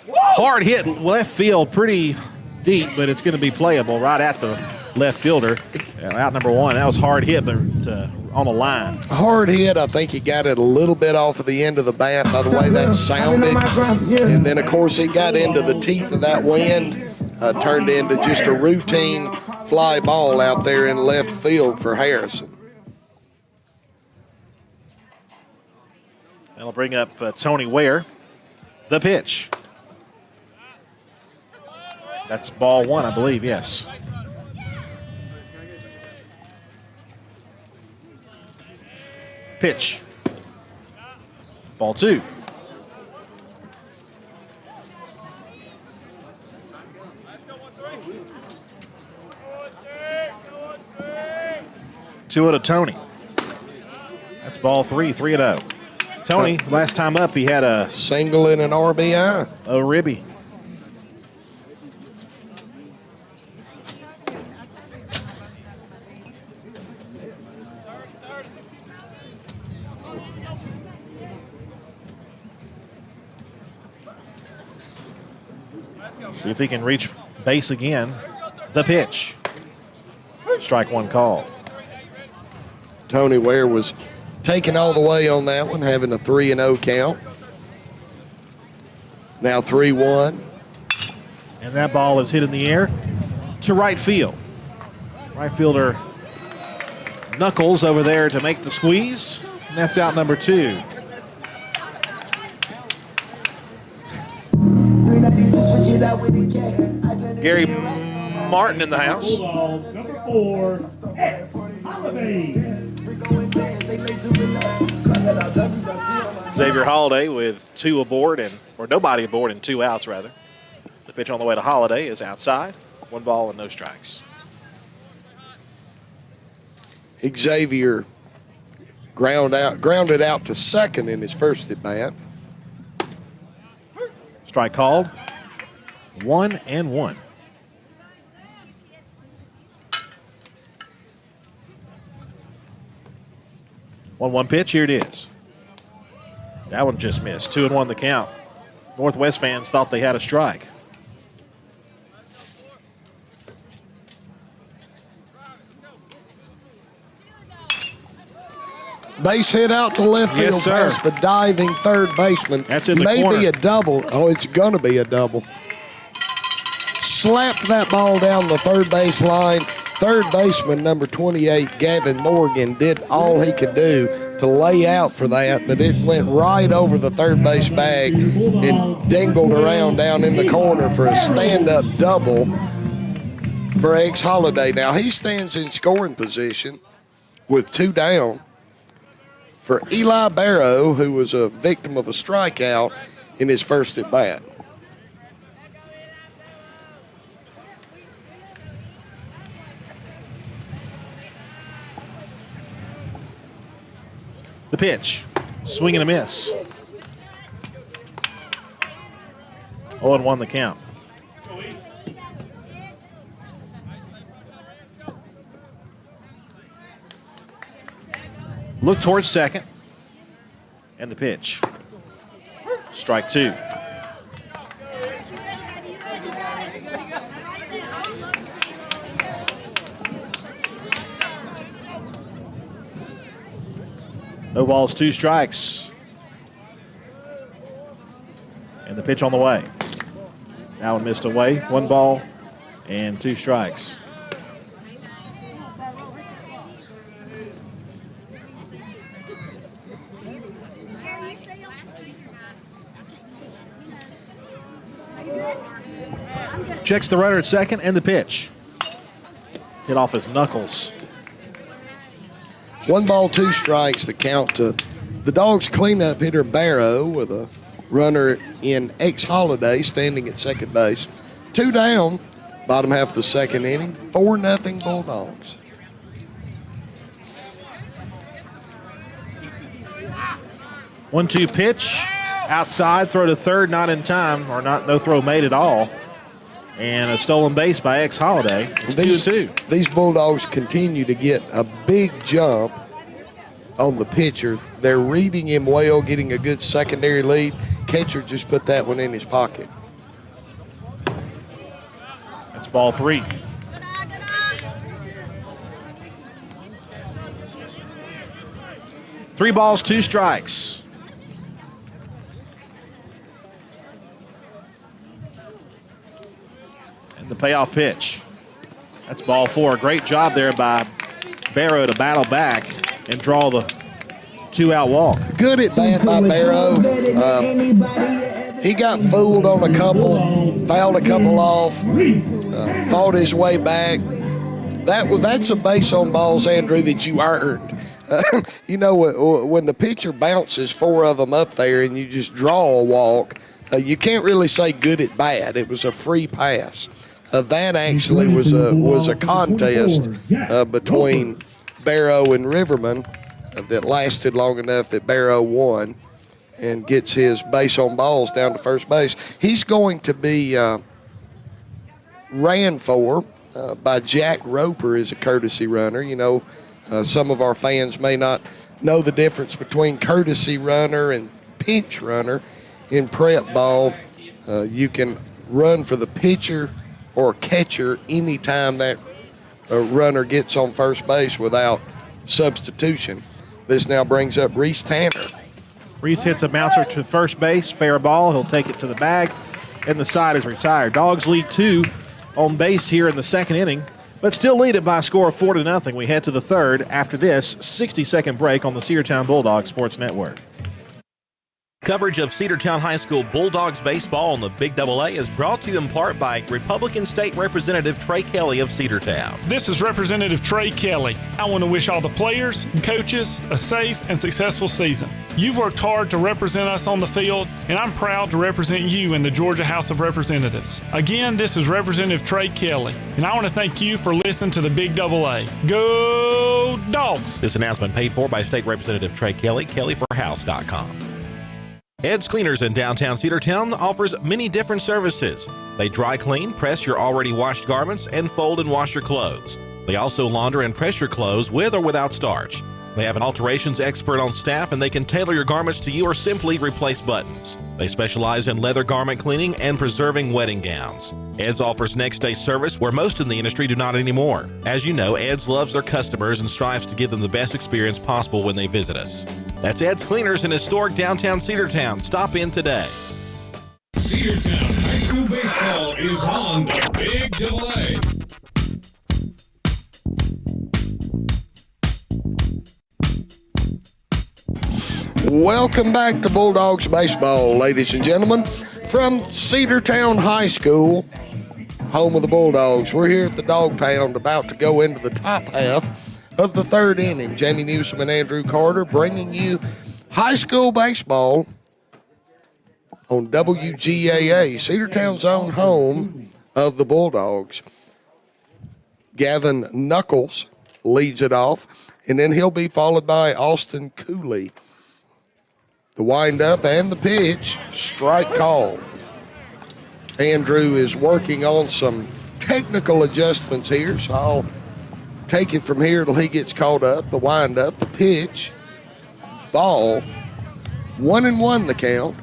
Hard hit left field, pretty deep, but it's going to be playable right at the left fielder. Out number 1. That was hard hit, but on the line. Hard hit. I think he got it a little bit off of the end of the bat by the way that sounded. And then, of course, it got into the teeth of that wind. Turned into just a routine fly ball out there in left field for Harrison. That'll bring up Tony Ware. The pitch. That's ball 1, I believe, yes. Pitch. Ball 2. Two to Tony. That's ball 3, 3-0. Tony, last time up, he had a single and an RBI. A ribby. See if he can reach base again. The pitch. Strike 1 call. Tony Ware was taken all the way on that one, having a 3-0 count. Now 3-1. And that ball is hit in the air to right field. Right fielder Knuckles over there to make the squeeze. And that's out number 2. Gary Martin in the house. Bulldogs, number 4, X Holiday. Xavier Holiday with 2 aboard or nobody aboard and 2 outs rather. The pitch on the way to Holiday is outside. 1 ball and no strikes. Xavier grounded out to second in his first at bat. Strike called. 1-1. One pitch. Here it is. That one just missed. 2-1 the count. Northwest fans thought they had a strike. Base hit out to left field Yes, sir. past the diving third baseman. That's in the Maybe corner. a double. Oh, it's going to be a double. Slapped that ball down the third base line. Third baseman, number 28, Gavin Morgan, did all he could do to lay out for that, but it went right over the third base bag and dangled around down in the corner for a stand-up double for X Holiday. Now, he stands in scoring position with 2 down for Eli Barrow, who was a victim of a strikeout in his first at bat. The pitch. Swing and a miss. 0-1 the count. Look towards second. And the pitch. Strike 2. No balls, 2 strikes. And the pitch on the way. That one missed away. 1 ball and 2 strikes. Checks the runner at second and the pitch. Hit off his knuckles. 1 ball, 2 strikes, the count to the Dogs cleanup hitter Barrow with a runner in X Holiday standing at second base. 2 down, bottom half of the second inning, 4-0 Bulldogs. One-two pitch, outside, throw to third, not in time, or no throw made at all. And a stolen base by X Holiday. It's 2-2. These Bulldogs continue to get a big jump on the pitcher. They're reading him well, getting a good secondary lead. Catcher just put that one in his pocket. That's ball 3. Three balls, 2 strikes. The payoff pitch. That's ball 4. Great job there by Barrow to battle back and draw the 2-out walk. Good at bat by Barrow. He got fooled on a couple, fouled a couple off, fought his way back. That's a base on balls, Andrew, that you earned. You know, when the pitcher bounces 4 of them up there and you just draw a walk, you can't really say good at bat. It was a free pass. That actually was a contest between Barrow and Riverman that lasted long enough that Barrow won and gets his base on balls down to first base. He's going to be ran for by Jack Roper as a courtesy runner. You know, some of our fans may not know the difference between courtesy runner and pinch runner. In prep ball, you can run for the pitcher or catcher anytime that runner gets on first base without substitution. This now brings up Reese Tanner. Reese hits a bouncer to first base, fair ball. He'll take it to the bag, and the side is retired. Dogs lead 2 on base here in the second inning. but still lead it by a score of 4-0. We head to the third after this 60-second break on the Cedartown Bulldogs Sports Network. Coverage of Cedartown High School Bulldogs baseball on the Big AA is brought to you in part by Republican State Representative Trey Kelly of Cedartown. This is Representative Trey Kelly. I want to wish all the players and coaches a safe and successful season. You've worked hard to represent us on the field, and I'm proud to represent you in the Georgia House of Representatives. Again, this is Representative Trey Kelly, and I want to thank you for listening to the Big AA. Go Dogs! This announcement paid for by State Representative Trey Kelly, kellyforhouse.com. Ed's Cleaners in downtown Cedartown offers many different services. They dry clean, press your already washed garments, and fold and wash your clothes. They also launder and press your clothes with or without starch. They have an alterations expert on staff, and they can tailor your garments to you or simply replace buttons. They specialize in leather garment cleaning and preserving wedding gowns. Ed's offers next-day service where most in the industry do not anymore. As you know, Ed's loves their customers and strives to give them the best experience possible when they visit us. That's Ed's Cleaners in historic downtown Cedartown. Stop in today. Cedartown High School baseball is on the Big AA. Welcome back to Bulldogs baseball, ladies and gentlemen. From Cedartown High School, home of the Bulldogs, we're here at the Dog Pound about to go into the top half of the third inning. Jamie Newsom and Andrew Carter bringing you high school baseball on WGAA, Cedartown's own home of the Bulldogs. Gavin Knuckles leads it off, and then he'll be followed by Austin Cooley. The windup and the pitch, strike call. Andrew is working on some technical adjustments here, so I'll take it from here till he gets caught up. The windup, the pitch, ball, 1-1 the count.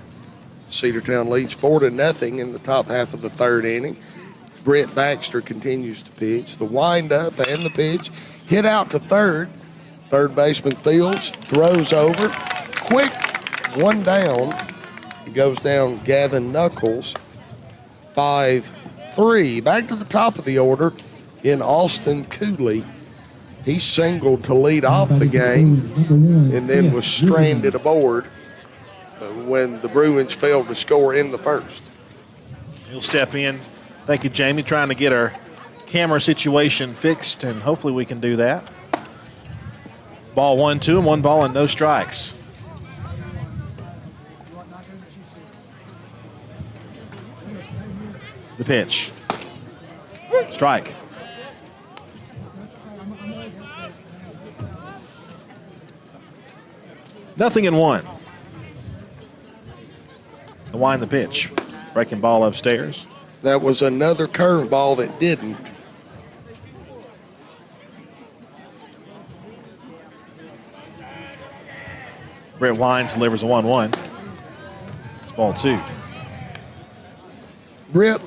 Cedartown leads 4-0 in the top half of the third inning. Brett Baxter continues to pitch. The windup and the pitch, hit out to third. Third baseman Fields throws over. Quick one down. It goes down Gavin Knuckles. 5-3. Back to the top of the order in Austin Cooley. He singled to lead off the game and then was stranded aboard when the Bruins failed to score in the first. He'll step in. Thank you, Jamie. Trying to get our camera situation fixed, and hopefully we can do that. Ball 1-2, and 1 ball and no strikes. The pitch. Strike. Nothing in one. The wind, the pitch. Breaking ball upstairs. That was another curveball that didn't. Brett Wines delivers a 1-1. It's ball 2. Brett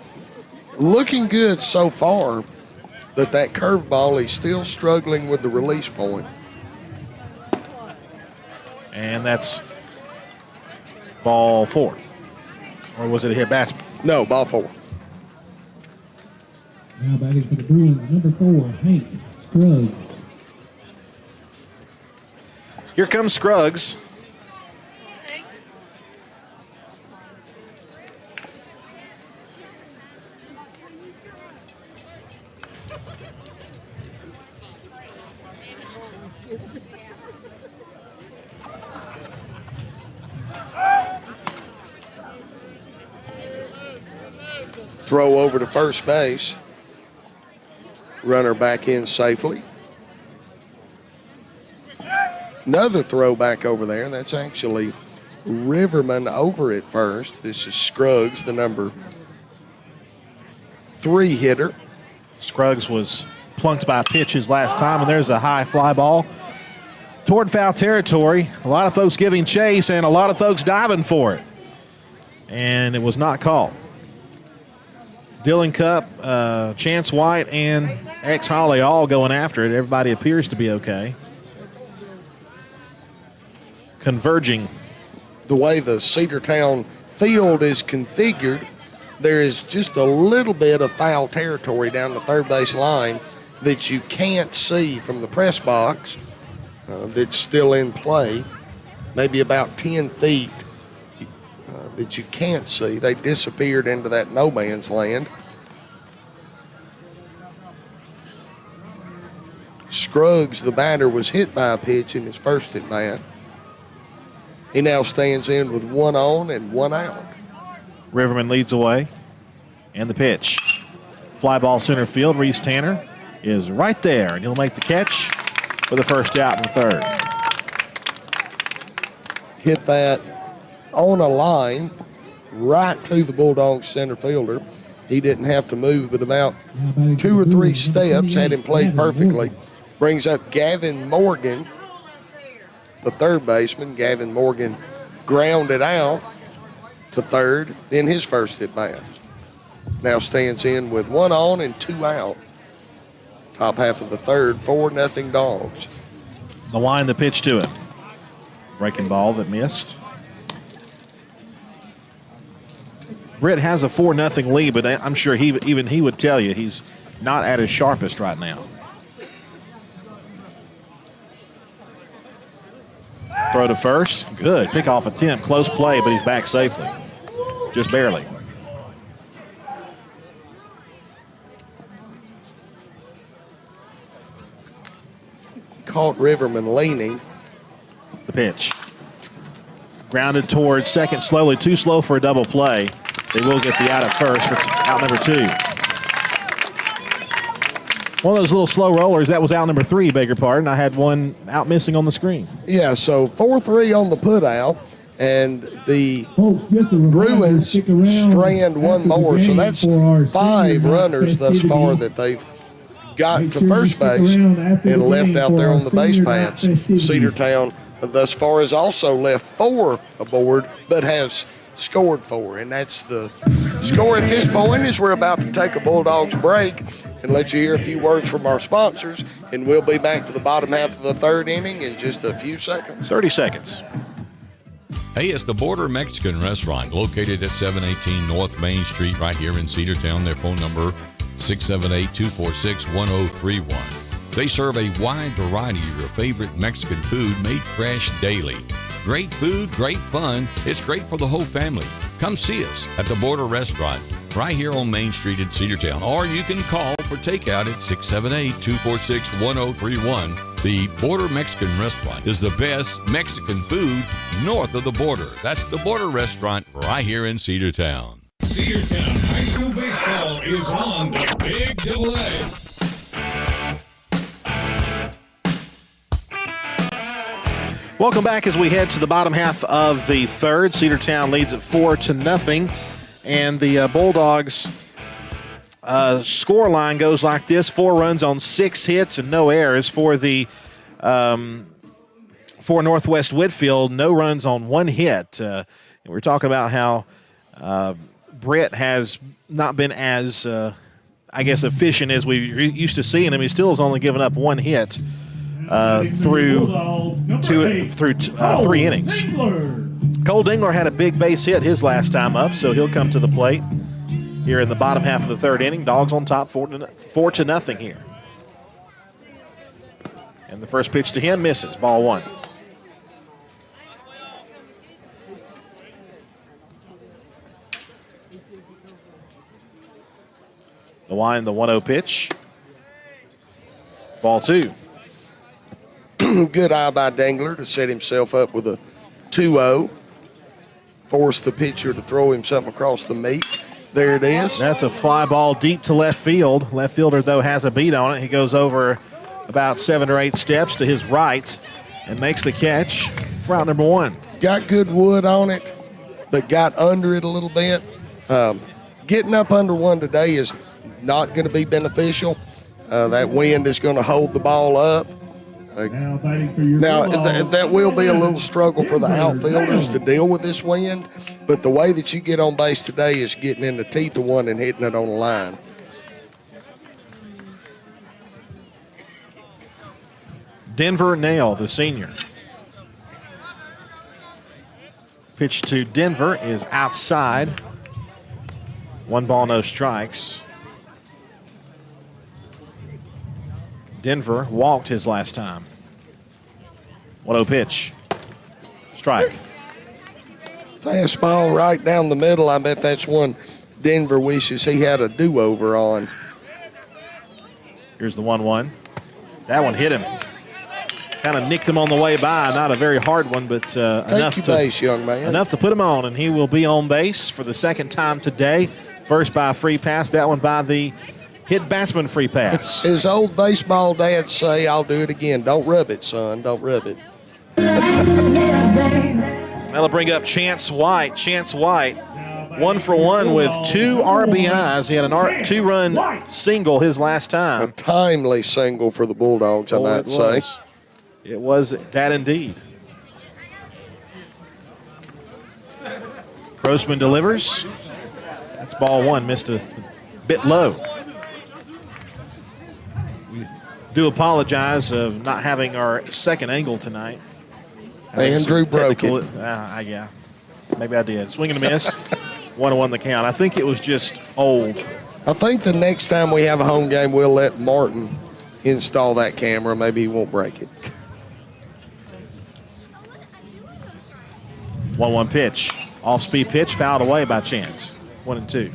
looking good so far, but that curveball, he's still struggling with the release point. And that's ball 4. Or was it a hit batsman? No, ball 4. Now batting for the Bruins, number 4, Hank Scruggs. Here comes Scruggs. Throw over to first base. Runner back in safely. Another throw back over there. That's actually Riverman over at first. This is Scruggs, the number 3 hitter. Scruggs was plunked by pitches last time, and there's a high fly ball toward foul territory. A lot of folks giving chase and a lot of folks diving for it. And it was not called. Dylan Cupp, Chance White, and X Holly all going after it. Everybody appears to be okay. Converging. The way the Cedartown field is configured, there is just a little bit of foul territory down the third base line, that you can't see from the press box that's still in play, maybe about 10 feet that you can't see. They disappeared into that no man's land. Scruggs, the batter, was hit by a pitch in his first at bat. He now stands in with 1 on and 1 out. Riverman leads away. And the pitch. Fly ball center field. Reese Tanner is right there, and he'll make the catch for the first out in the third. Hit that on a line right to the Bulldogs center fielder. He didn't have to move but about 2 or 3 steps, had him played perfectly. Brings up Gavin Morgan, the third baseman. Gavin Morgan grounded out to third in his first at bat. Now stands in with 1 on and 2 out. Top half of the third, 4-0 Dogs. The line, the pitch to it. Breaking ball that missed. Britt has a 4-0 lead, but I'm sure even he would tell you he's not at his sharpest right now. Throw to first. Good. Pickoff attempt. Close play, but he's back safely. Just barely. Caught Riverman leaning. The pitch. Grounded towards second slowly. Too slow for a double play. They will get the out at first for out number 2. One of those little slow rollers, that was out number 3, beg your pardon. I had one out missing on the screen. Yeah, so 4-3 on the put out, and the Bruins strand 1 more. So that's 5 runners thus far that they've got to first base and left out there on the base paths. Cedartown thus far has also left 4 aboard, but has scored 4. And that's the score at this point. As we're about to take a Bulldogs break and let you hear a few words from our sponsors, and we'll be back for the bottom half of the third inning in just a few seconds. 30 seconds. Hey, it's the Border Mexican Restaurant located at 718 North Main Street right here in Cedartown. Their phone number 678-246-1031. They serve a wide variety of your favorite Mexican food made fresh daily. Great food, great fun. It's great for the whole family. Come see us at the Border Restaurant right here on Main Street in Cedartown. Or you can call for takeout at 678-246-1031. The Border Mexican Restaurant is the best Mexican food north of the border. That's the Border Restaurant right here in Cedartown. Cedartown High School Baseball is on the Big Double A. Welcome back as we head to the bottom half of the third. Cedartown leads at 4-0, and the Bulldogs score line goes like this: 4 runs on 6 hits and no errors for the for Northwest Whitfield. No runs on 1 hit. And we're talking about how Brett has not been as efficient as we used to seeing him. He still has only given up 1 hit. Through 3 innings. Cole Dingler had a big base hit his last time up, so he'll come to the plate here in the bottom half of the third inning. Dogs on top, 4-0 here. And the first pitch to him misses. Ball 1. The line, the 1-0 pitch. Ball 2. Good eye by Dangler to set himself up with a 2-0. Force the pitcher to throw him something across the meat. There it is. That's a fly ball deep to left field. Left fielder, though, has a beat on it. He goes over about 7 or 8 steps to his right and makes the catch for out number 1. Got good wood on it, but got under it a little bit. Getting up under 1 today is not going to be beneficial. That wind is going to hold the ball up. Now, that will be a little struggle for the outfielders to deal with this wind, but the way that you get on base today is getting in the teeth of 1 and hitting it on the line. Denver Nail, the senior. Pitch to Denver is outside. 1 ball, no strikes. Denver walked his last time. 1-0 pitch. Strike. Fastball right down the middle. I bet that's one Denver wishes he had a do-over on. Here's the 1-1. That one hit him. Kind of nicked him on the way by. Not a very hard one, but enough your to base, young man. Enough to put him on, and he will be on base for the second time today. First by a free pass, that one by the hit batsman free pass. His old baseball dad say, "I'll do it again. Don't rub it, son. Don't rub it." That'll bring up Chance White. Chance White, 1 for 1 with 2 RBIs. He had a 2-run single his last time. A timely single for the Bulldogs, I might say. It was that indeed. Grossman delivers. That's ball 1, missed a bit low. We do apologize of not having our second angle tonight. Andrew broke it. Yeah, maybe I did. Swing and a miss. 1-1 the count. I think it was just old. I think the next time we have a home game, we'll let Martin install that camera. Maybe he won't break it. 1-1 pitch. Off-speed pitch, fouled away by Chance. 1-2.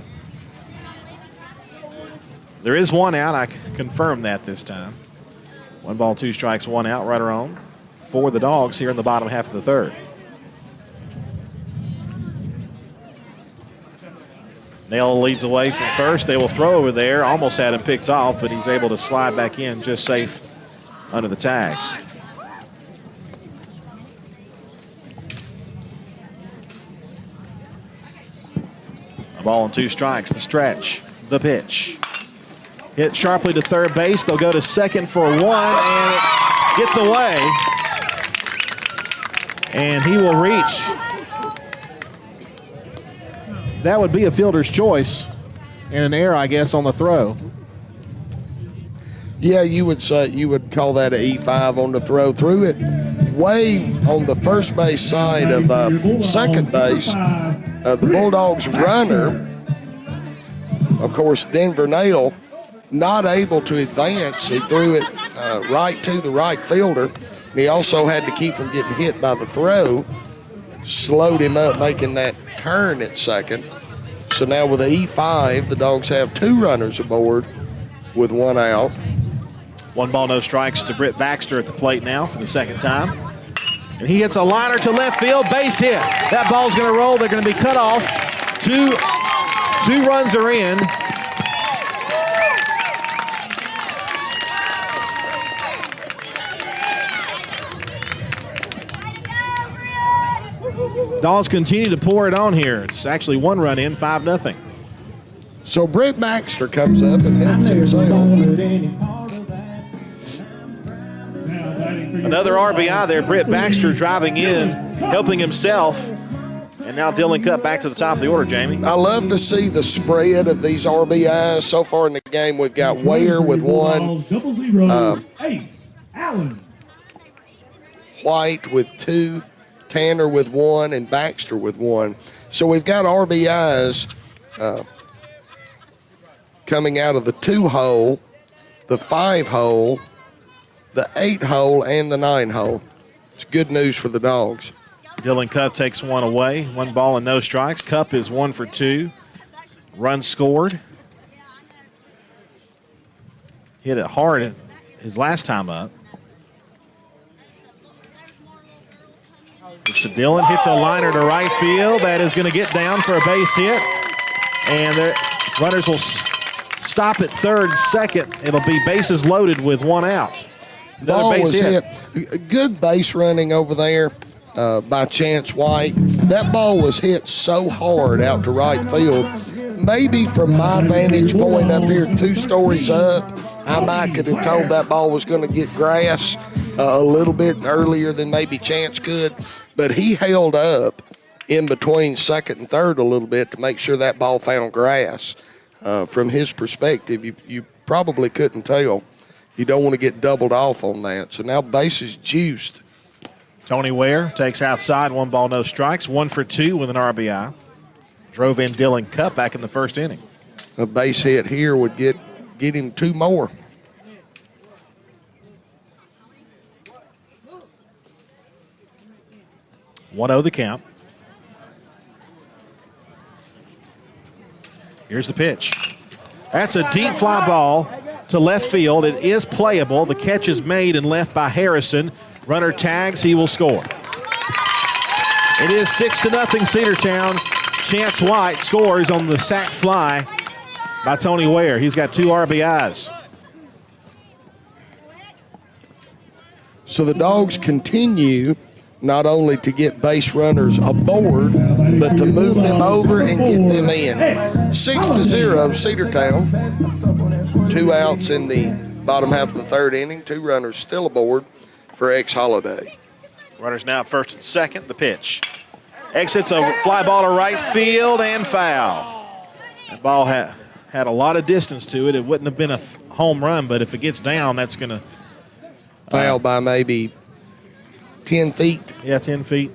There is 1 out. I confirmed that this time. 1 ball, 2 strikes, 1 out, runner on for the Dogs here in the bottom half of the third. Nail leads away from first. They will throw over there. Almost had him picked off, but he's able to slide back in just safe under the tag. A ball and 2 strikes. The stretch. The pitch. Hit sharply to third base. They'll go to second for 1, and it gets away. And he will reach. That would be a fielder's choice and an error, I guess, on the throw. Yeah, you would call that an E5 on the throw. Threw it way on the first base side of second base. The Bulldogs runner, of course, Denver Nail, not able to advance. He threw it right to the right fielder. And he also had to keep from getting hit by the throw. Slowed him up, making that turn at second. So now with the E5, the Dogs have 2 runners aboard with 1 out. 1 ball, no strikes to Britt Baxter at the plate now for the second time. And he hits a liner to left field, base hit. That ball's going to roll. They're going to be cut off. Two runs are in. Dogs continue to pour it on here. It's actually 1 run in, 5-0. So Britt Baxter comes up and helps himself. Another RBI there. Britt Baxter driving in, helping himself. And now Dylan Cupp back to the top of the order, Jamie. I love to see the spread of these RBIs. So far in the game, we've got Ware with 1. Ace Allen. White with 2. Tanner with 1 and Baxter with 1. So we've got RBIs coming out of the 2-hole, the 5-hole, the 8-hole, and the 9-hole. It's good news for the Dogs. Dylan Cupp takes 1 away. 1 ball and no strikes. Cupp is 1 for 2. Run scored. Hit it hard his last time up. So Dylan hits a liner to right field. That is going to get down for a base hit. And the runners will stop at third, second. It'll be bases loaded with 1 out. Another Ball base was hit. Good base running over there by Chance White. That ball was hit so hard out to right field. Maybe from my vantage point up here 2 stories up, I might could have told that ball was going to get grass a little bit earlier than maybe Chance could. But he held up in between second and third a little bit to make sure that ball found grass. From his perspective, you probably couldn't tell. You don't want to get doubled off on that. So now base is juiced. Tony Ware takes outside. 1 ball, no strikes. 1 for 2 with an RBI. Drove in Dylan Cupp back in the first inning. A base hit here would get him 2 more. 1-0 the count. Here's the pitch. That's a deep fly ball to left field. It is playable. The catch is made and left by Harrison. Runner tags. He will score. It is 6-0 Cedartown. Chance White scores on the sac fly by Tony Ware. He's got 2 RBIs. So the Dogs continue not only to get base runners aboard, but to move them over and get them in. 6-0 Cedartown. 2 outs in the bottom half of the third inning. 2 runners still aboard for X Holiday. Runners now at first and second. The pitch. X hits a fly ball to right field and foul. That ball had a lot of distance to it. It wouldn't have been a home run, but if it gets down, that's going to foul by maybe 10 feet. Yeah, 10 feet.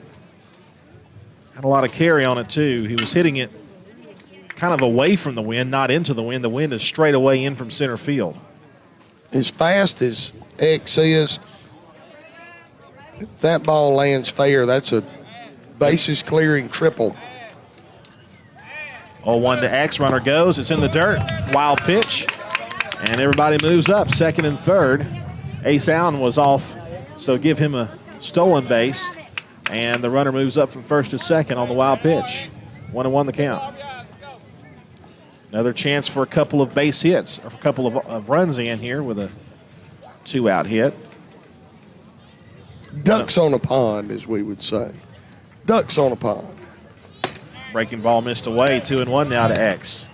Had a lot of carry on it, too. He was hitting it kind of away from the wind, not into the wind. The wind is straight away in from center field. As fast as X is, if that ball lands fair, that's a bases clearing triple. 0-1 to X. Runner goes. It's in the dirt. Wild pitch. And everybody moves up. Second and third. Ace Allen was off, so give him a stolen base. And the runner moves up from first to second on the wild pitch. 1-1 the count. Another chance for a couple of base hits, or a couple of runs in here with a 2-out hit. Ducks on a pond, as we would say. Ducks on a pond. Breaking ball missed away. 2-1 now to X.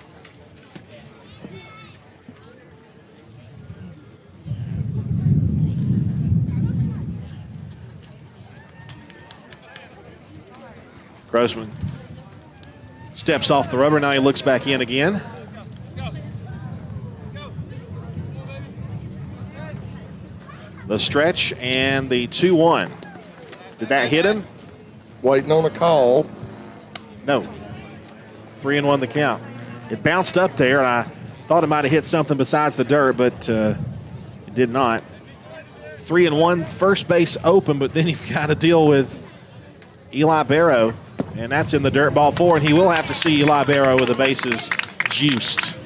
Grossman steps off the rubber. Now he looks back in again. The stretch and the 2-1. Did that hit him? Waiting on a call. No. 3-1 the count. It bounced up there, and I thought it might have hit something besides the dirt, but it did not. 3-1, first base open, but then you've got to deal with Eli Barrow, and that's in the dirt, ball 4, and he will have to see Eli Barrow with the bases juiced.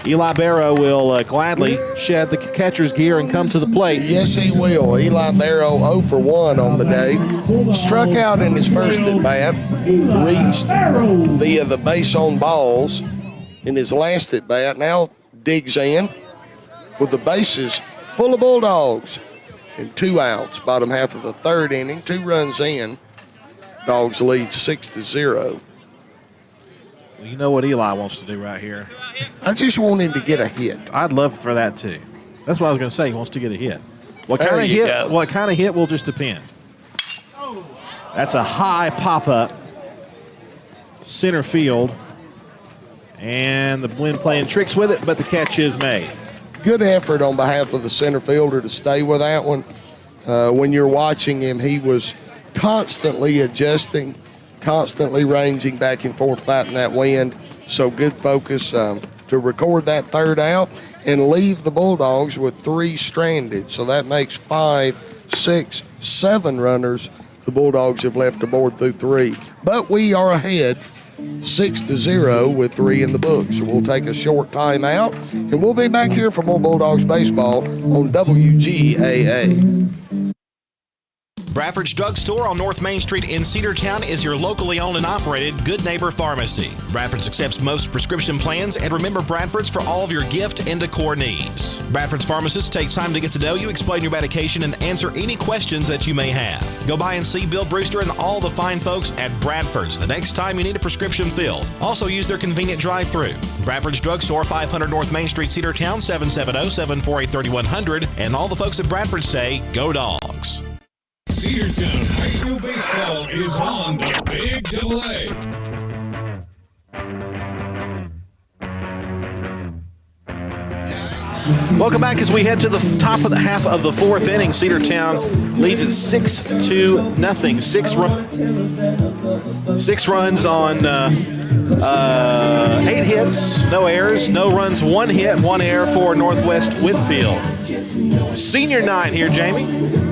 Eli Barrow will gladly shed the catcher's gear and come to the plate. Yes, he will. Eli Barrow 0 for 1 on the day. Struck out in his first at-bat. Reached via the base on balls in his last at-bat. Now digs in with the bases full of Bulldogs and 2 outs. Bottom half of the third inning. 2 runs in. Dogs lead 6-0. Well, you know what Eli wants to do right here. I just want him to get a hit. I'd love for that too. That's what I was going to say. He wants to get a hit. What kind of hit? Go. What kind of hit will just depend. That's a high pop-up, center field, and the wind playing tricks with it, but the catch is made. Good effort on behalf of the center fielder to stay with that one. When you're watching him, he was constantly adjusting, constantly ranging back and forth, fighting that wind. So good focus to record that third out and leave the Bulldogs with 3 stranded. So that makes 5, 6, 7 runners the Bulldogs have left aboard through 3. But we are ahead 6-0 with 3 in the books. So we'll take a short time out, and we'll be back here for more Bulldogs baseball on WGAA. Bradford's Drug Store on North Main Street in Cedartown is your locally owned and operated Good Neighbor Pharmacy. Bradford's accepts most prescription plans, and remember Bradford's for all of your gift and decor needs. Bradford's pharmacist takes time to get to know you, explain your medication, and answer any questions that you may have. Go by and see Bill Brewster and all the fine folks at Bradford's the next time you need a prescription filled. Also use their convenient drive-thru. Bradford's Drug Store, 500 North Main Street, Cedartown, 770-748-3100. And all the folks at Bradford say, go Dogs. Cedartown High School baseball is on the Big Double A. Welcome back as we head to the top of the half of the fourth inning. Cedartown leads at 6-0. Six runs on 8 hits, no errors, no runs, 1 hit, 1 error for Northwest Whitfield. Senior night here, Jamie.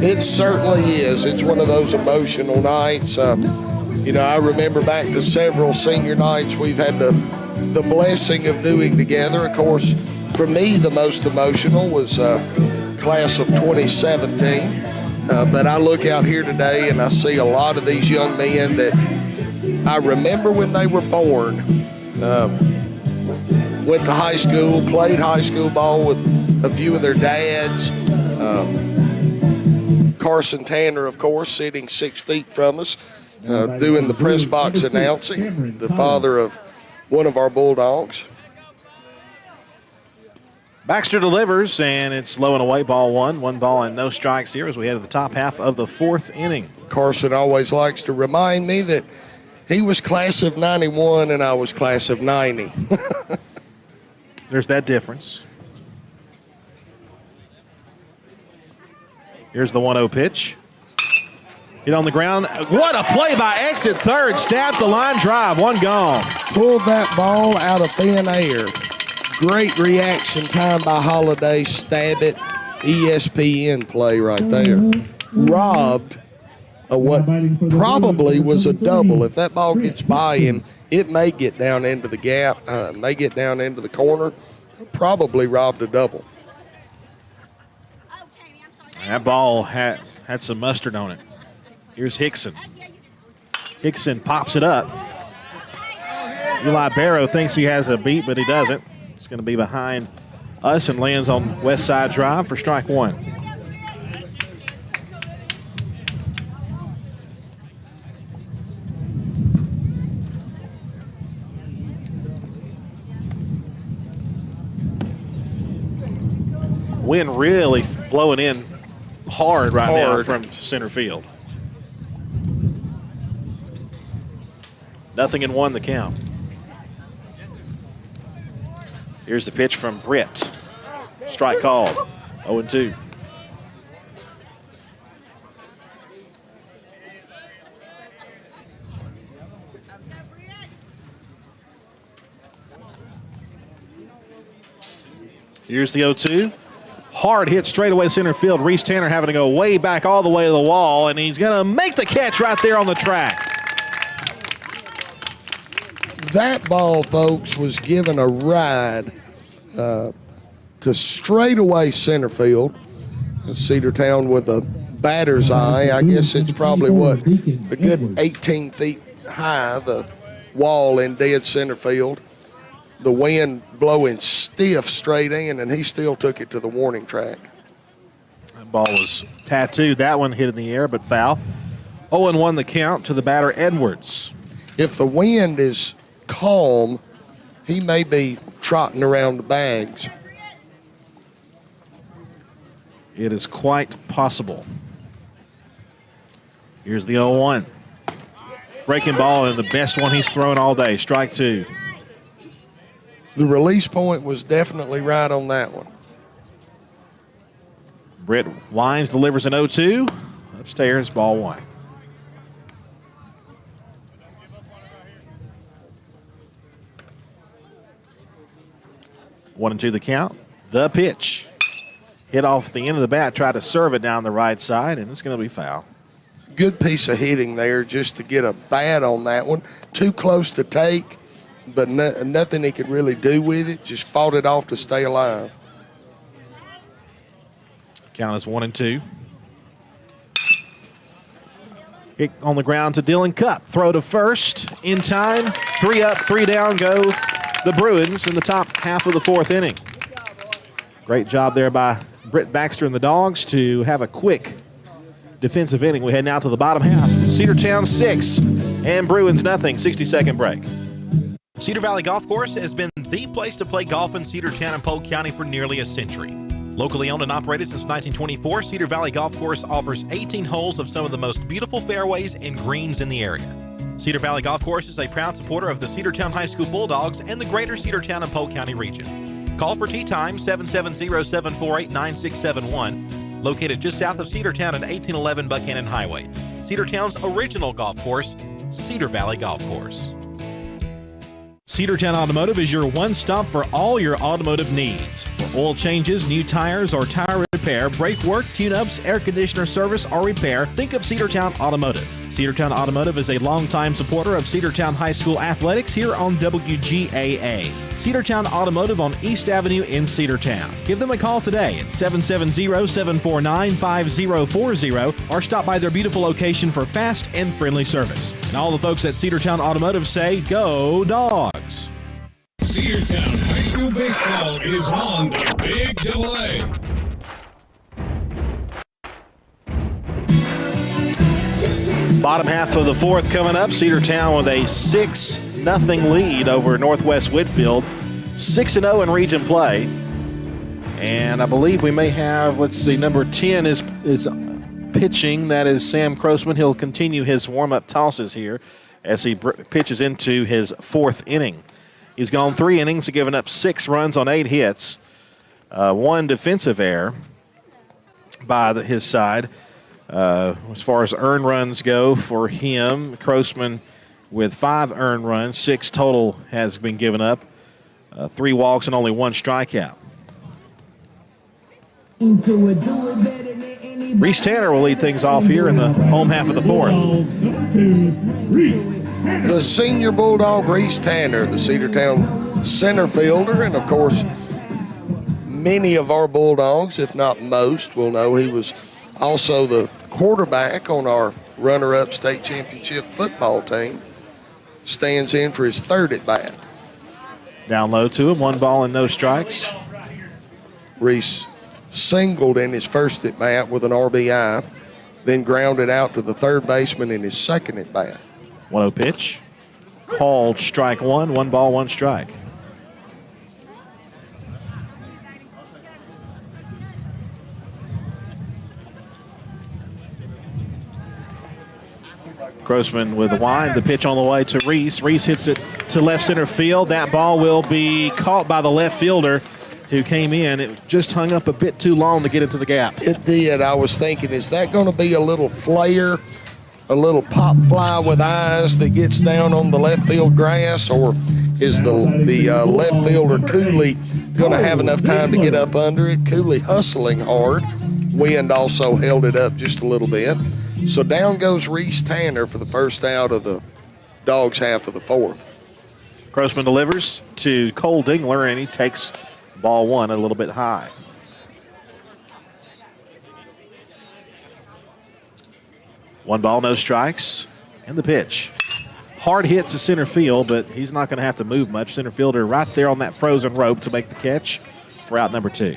It certainly is. It's one of those emotional nights. I remember back to several senior nights we've had the blessing of doing together. Of course, for me, the most emotional was class of 2017. But I look out here today and I see a lot of these young men that I remember when they were born, went to high school, played high school ball with a few of their dads. Carson Tanner, of course, sitting 6 feet from us, doing the press box announcing, the father of one of our Bulldogs. Baxter delivers, and it's low and away, ball 1. 1 ball and no strikes here as we head to the top half of the fourth inning. Carson always likes to remind me that he was class of 91 and I was class of 90. There's that difference. Here's the 1-0 pitch. Hit on the ground. What a play by exit third. Stabs the line drive. 1 gone. Pulled that ball out of thin air. Great reaction time by Holiday. Stab it. ESPN play right there. Robbed what probably was a double. If that ball gets by him, it may get down into the gap, may get down into the corner. Probably robbed a double. That ball had some mustard on it. Here's Hickson. Hickson pops it up. Eli Barrow thinks he has a beat, but he doesn't. It's going to be behind us and lands on West Side Drive for strike 1. Wind really blowing in hard right now from center field. 0-1 the count. Here's the pitch from Britt. Strike called. 0-2. Here's the 0-2. Hard hit straight away center field. Reese Tanner having to go way back all the way to the wall, and he's going to make the catch right there on the track. That ball, folks, was given a ride to straightaway center field. Cedartown with a batter's eye. I guess it's probably, a good 18 feet high, the wall in dead center field. The wind blowing stiff straight in, and he still took it to the warning track. That ball was tattooed. That one hit in the air, but foul. 0-1 the count to the batter, Edwards. If the wind is calm, he may be trotting around the bags. It is quite possible. Here's the 0-1. Breaking ball, and the best one he's thrown all day. Strike 2. The release point was definitely right on that one. Britt Wines delivers an 0-2. Upstairs, ball 1. One and 2 the count. The pitch. Hit off the end of the bat, tried to serve it down the right side, and it's going to be foul. Good piece of hitting there just to get a bat on that one. Too close to take, but nothing he could really do with it. Just fought it off to stay alive. Count is 1 and 2. Hit on the ground to Dylan Cupp. Throw to first in time. 3 up, 3 down go the Bruins in the top half of the fourth inning. Great job there by Britt Baxter and the Dogs to have a quick defensive inning. We head now to the bottom half. Cedartown 6 and Bruins nothing. 60-second break. Cedar Valley Golf Course has been the place to play golf in Cedartown and Polk County for nearly a century. Locally owned and operated since 1924, Cedar Valley Golf Course offers 18 holes of some of the most beautiful fairways and greens in the area. Cedar Valley Golf Course is a proud supporter of the Cedartown High School Bulldogs and the greater Cedartown and Polk County region. Call for tee time 770-748-9671. Located just south of Cedartown at 1811 Buchanan Highway. Cedartown's original golf course, Cedar Valley Golf Course. Cedartown Automotive is your one-stop for all your automotive needs. For oil changes, new tires, or tire repair, brake work, tune-ups, air conditioner service, or repair, think of Cedartown Automotive. Cedartown Automotive is a longtime supporter of Cedartown High School athletics here on WGAA. Cedartown Automotive on East Avenue in Cedartown. Give them a call today at 770-749-5040 or stop by their beautiful location for fast and friendly service. And all the folks at Cedartown Automotive say, go Dogs! Cedartown High School baseball is on the Big AA. Bottom half of the fourth coming up. Cedartown with a 6-0 lead over Northwest Whitfield. 6-0 in region play. And I believe we may have, number 10 is pitching. That is Sam Crossman. He'll continue his warm-up tosses here as he pitches into his fourth inning. He's gone 3 innings, giving up 6 runs on 8 hits. 1 defensive error by his side. As far as earned runs go for him, Crossman with 5 earned runs, 6 total has been given up, 3 walks and only 1 strikeout. Reese Tanner will lead things off here in the home half of the fourth. The senior Bulldog, Reese Tanner, the Cedartown center fielder, and of course, many of our Bulldogs, if not most, will know he was also the quarterback on our runner-up state championship football team. Stands in for his 3rd at bat. Down low to him, 1 ball and no strikes. Reese singled in his 1st at bat with an RBI, then grounded out to the 3rd baseman in his 2nd at bat. 1-0 pitch. Called strike 1, 1 ball, 1 strike. Grossman with the wind, the pitch on the way to Reese. Reese hits it to left center field. That ball will be caught by the left fielder who came in. It just hung up a bit too long to get into the gap. It did. I was thinking, is that going to be a little flare, a little pop fly with eyes that gets down on the left field grass, or is the left fielder Cooley going to have enough time to get up under it? Cooley hustling hard. Wind also held it up just a little bit. So down goes Reese Tanner for the first out of the Dogs half of the fourth. Grossman delivers to Cole Dingler, and he takes ball 1 a little bit high. One ball, no strikes, and the pitch. Hard hit to center field, but he's not going to have to move much. Center fielder right there on that frozen rope to make the catch for out number 2.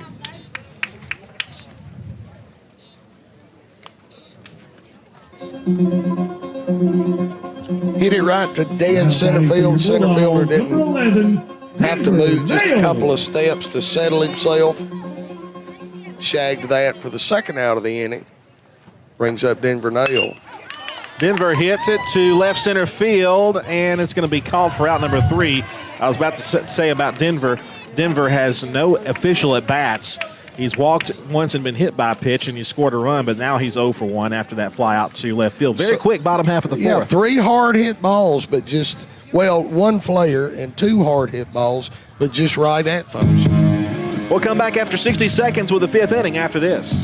Hit it right to dead center field. Center fielder didn't have to move just a couple of steps to settle himself. Shagged that for the 2nd out of the inning. Brings up Denver Nail. Denver hits it to left center field, and it's going to be called for out number 3. I was about to say about Denver, Denver has no official at-bats. He's walked once and been hit by a pitch, and he scored a run, but now he's 0 for 1 after that fly out to left field. Very quick bottom half of the fourth. Yeah, 3 hard hit balls, but just, 1 flare and 2 hard hit balls, but just right at those. We'll come back after 60 seconds with the 5th inning after this.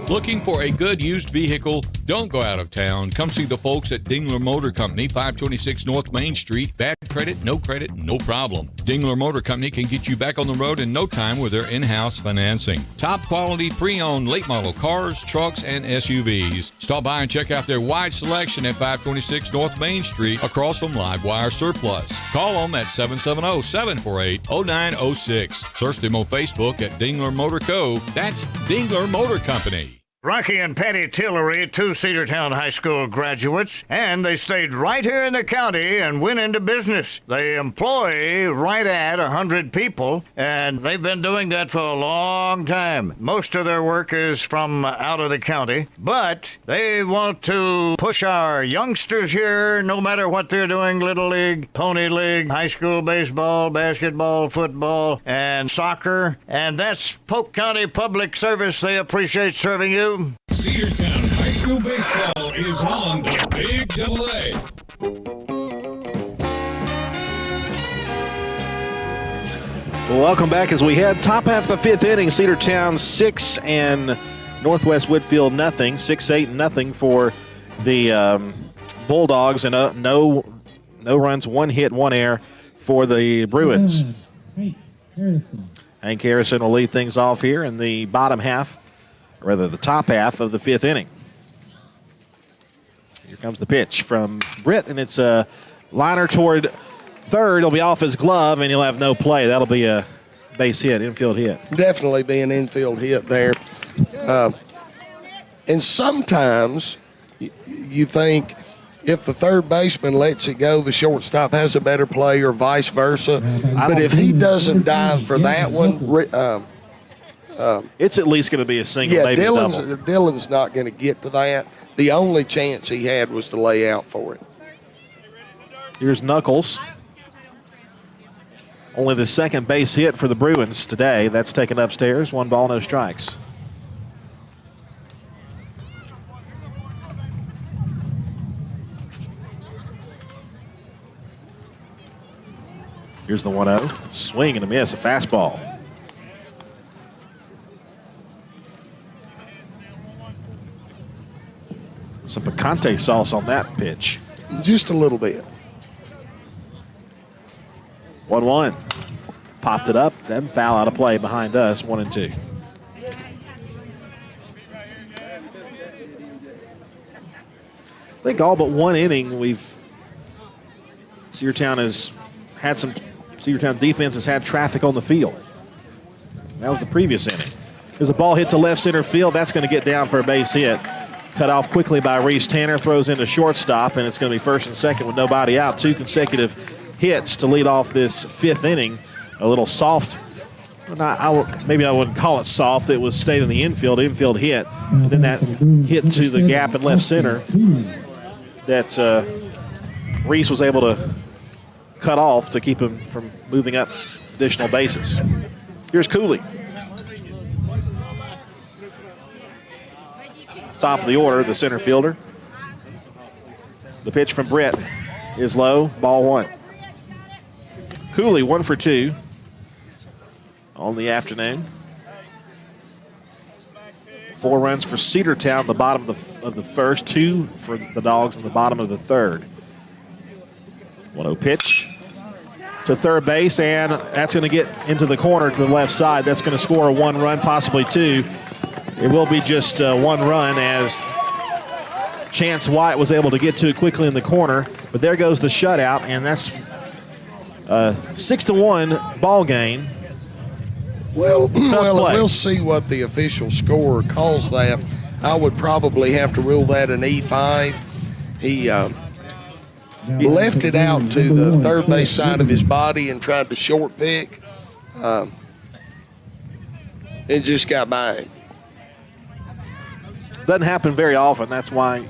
Looking for a good used vehicle? Don't go out of town. Come see the folks at Dingler Motor Company, 526 North Main Street. Bad credit, no problem. Dingler Motor Company can get you back on the road in no time with their in-house financing. Top quality pre-owned late model cars, trucks, and SUVs. Stop by and check out their wide selection at 526 North Main Street across from Livewire Surplus. Call them at 770-748-0906. Search them on Facebook at Dingler Motor Co. That's Dingler Motor Company. Rocky and Patty Tillery, two Cedartown High School graduates, and they stayed right here in the county and went into business. They employ right at 100 people, and they've been doing that for a long time. Most of their work is from out of the county, but they want to push our youngsters here, no matter what they're doing, Little League, Pony League, high school baseball, basketball, football, and soccer, and that's Polk County Public Service. They appreciate serving you. Cedartown High School Baseball is on the Big AA. Well, welcome back as we head top half the fifth inning. Cedartown 6 and Northwest Whitfield nothing. 6-8 nothing for the Bulldogs, and no runs, 1 hit, 1 error for the Bruins. Hank Harrison will lead things off here in the bottom half, or rather the top half of the fifth inning. Here comes the pitch from Britt, and it's a liner toward third. It'll be off his glove, and he'll have no play. That'll be a base hit, infield hit. Definitely be an infield hit there. And sometimes you think if the third baseman lets it go, the shortstop has a better play, or vice versa. But if he doesn't dive for that one, it's at least going to be a single, maybe a double. Dylan's not going to get to that. The only chance he had was to lay out for it. Here's Knuckles. Only the second base hit for the Bruins today. That's taken upstairs. 1 ball, no strikes. Here's the 1-0. Swing and a miss, a fastball. Some picante sauce on that pitch. Just a little bit. 1-1. Popped it up, then foul out of play behind us, 1-2. I think all but one inning Cedartown defense has had traffic on the field. That was the previous inning. There's a ball hit to left center field. That's going to get down for a base hit. Cut off quickly by Reese Tanner, throws into shortstop, and it's going to be first and second with nobody out. 2 consecutive hits to lead off this fifth inning. A little soft, maybe I wouldn't call it soft. It was stayed in the infield hit. And then that hit to the gap in left center that Reese was able to cut off to keep him from moving up additional bases. Here's Cooley. Top of the order, the center fielder. The pitch from Britt is low, ball 1. Cooley 1 for 2 on the afternoon. 4 runs for Cedartown, the bottom of the first, 2 for the Dogs in the bottom of the third. 1-0 pitch to third base, and that's going to get into the corner to the left side. That's going to score a 1 run, possibly 2. It will be just 1 run as Chance White was able to get to it quickly in the corner. But there goes the shutout, and that's a 6-1 ball game. Well, we'll see what the official scorer calls that. I would probably have to rule that an E5. He left it out to the third base side of his body and tried to short pick. It just got by him. Doesn't happen very often. That's why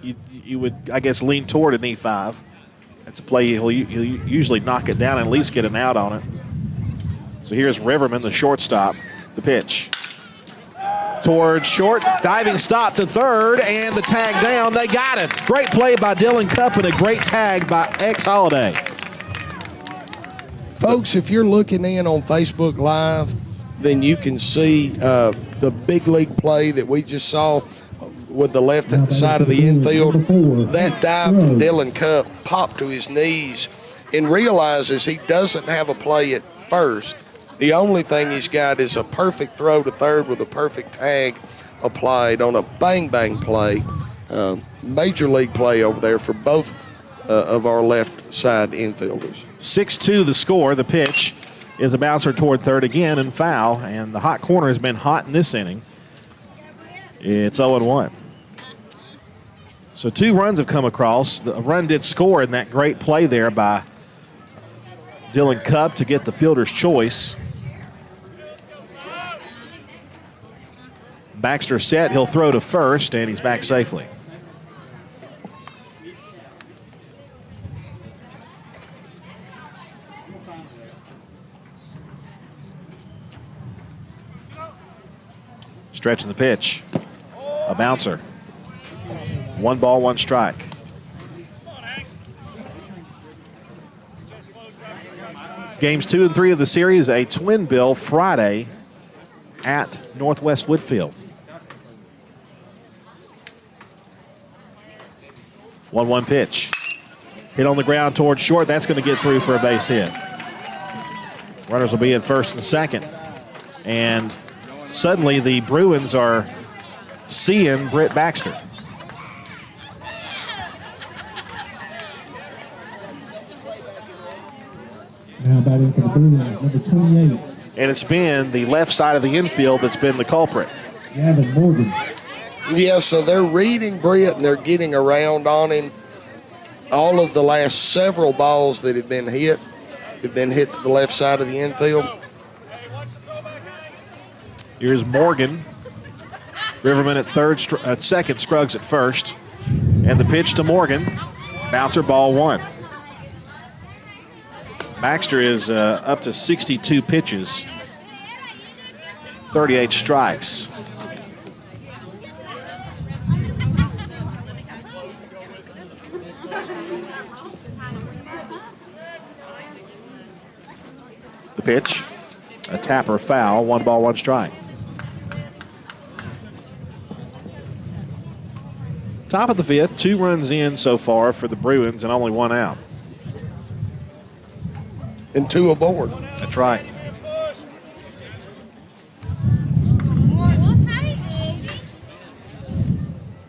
you would, I guess, lean toward an E5. That's a play he'll usually knock it down and at least get an out on it. So here's Riverman, the shortstop. The pitch towards short, diving stop to third, and the tag down. They got him. Great play by Dylan Cupp and a great tag by X Holiday. Folks, if you're looking in on Facebook Live, then you can see the big league play that we just saw with the left side of the infield. That dive from Dylan Cupp popped to his knees and realizes he doesn't have a play at first. The only thing he's got is a perfect throw to third with a perfect tag applied on a bang-bang play. Major league play over there for both of our left side infielders. 6-2 the score. The pitch is a bouncer toward third again and foul, and the hot corner has been hot in this inning. It's 0-1. So 2 runs have come across. The run did score in that great play there by Dylan Cupp to get the fielder's choice. Baxter set. He'll throw to first, and he's back safely. Stretching the pitch. A bouncer. 1 ball, 1 strike. Games 2 and 3 of the series, a twin bill Friday at Northwest Whitfield. 1-1 pitch. Hit on the ground towards short. That's going to get through for a base hit. Runners will be in first and second. And suddenly the Bruins are seeing Britt Baxter. Now batting for the Bruins, number 28. And it's been the left side of the infield that's been the culprit. Gavin Morgan. Yeah, so they're reading Britt and they're getting around on him. All of the last several balls that have been hit to the left side of the infield. Here's Morgan. Riverman at second, Scruggs at first. And the pitch to Morgan. Bouncer, ball 1. Baxter is up to 62 pitches, 38 strikes. The pitch, a tapper foul, 1 ball, 1 strike. Top of the 5th, 2 runs in so far for the Bruins and only 1 out. And 2 aboard. That's right.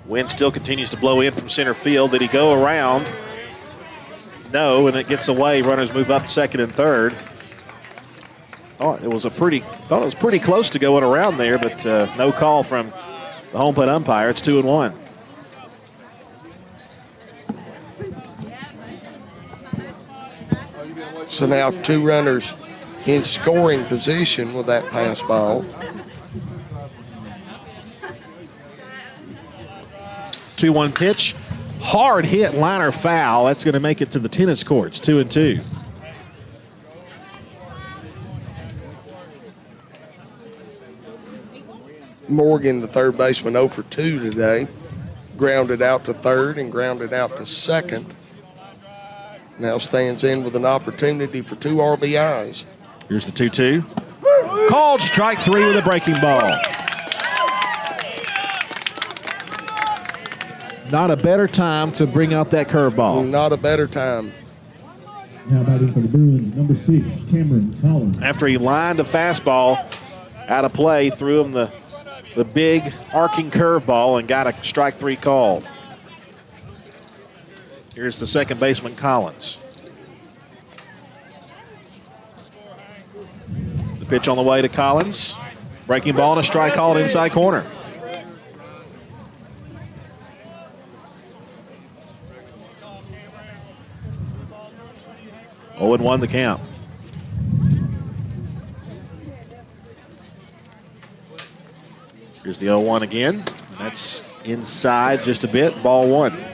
Wind still continues to blow in from center field. Did he go around? No, and it gets away. Runners move up second and third. Thought it was pretty close to going around there, but no call from the home plate umpire. It's 2-1. So now 2 runners in scoring position with that pass ball. 2-1 pitch. Hard hit, liner foul. That's going to make it to the tennis courts, 2-2. Morgan, the third baseman, 0 for 2 today. Grounded out to third and grounded out to second. Now stands in with an opportunity for 2 RBIs. Here's the 2-2. Called strike 3 with a breaking ball. Not a better time to bring out that curveball. Not a better time. Now batting for the Bruins, number 6, Cameron Collins. After he lined a fastball out of play, threw him the big arcing curveball and got a strike 3 call. Here's the second baseman, Collins. The pitch on the way to Collins. Breaking ball and a strike called inside corner. Oh, and 1 the count. Here's the 0-1 again. That's inside just a bit. Ball 1.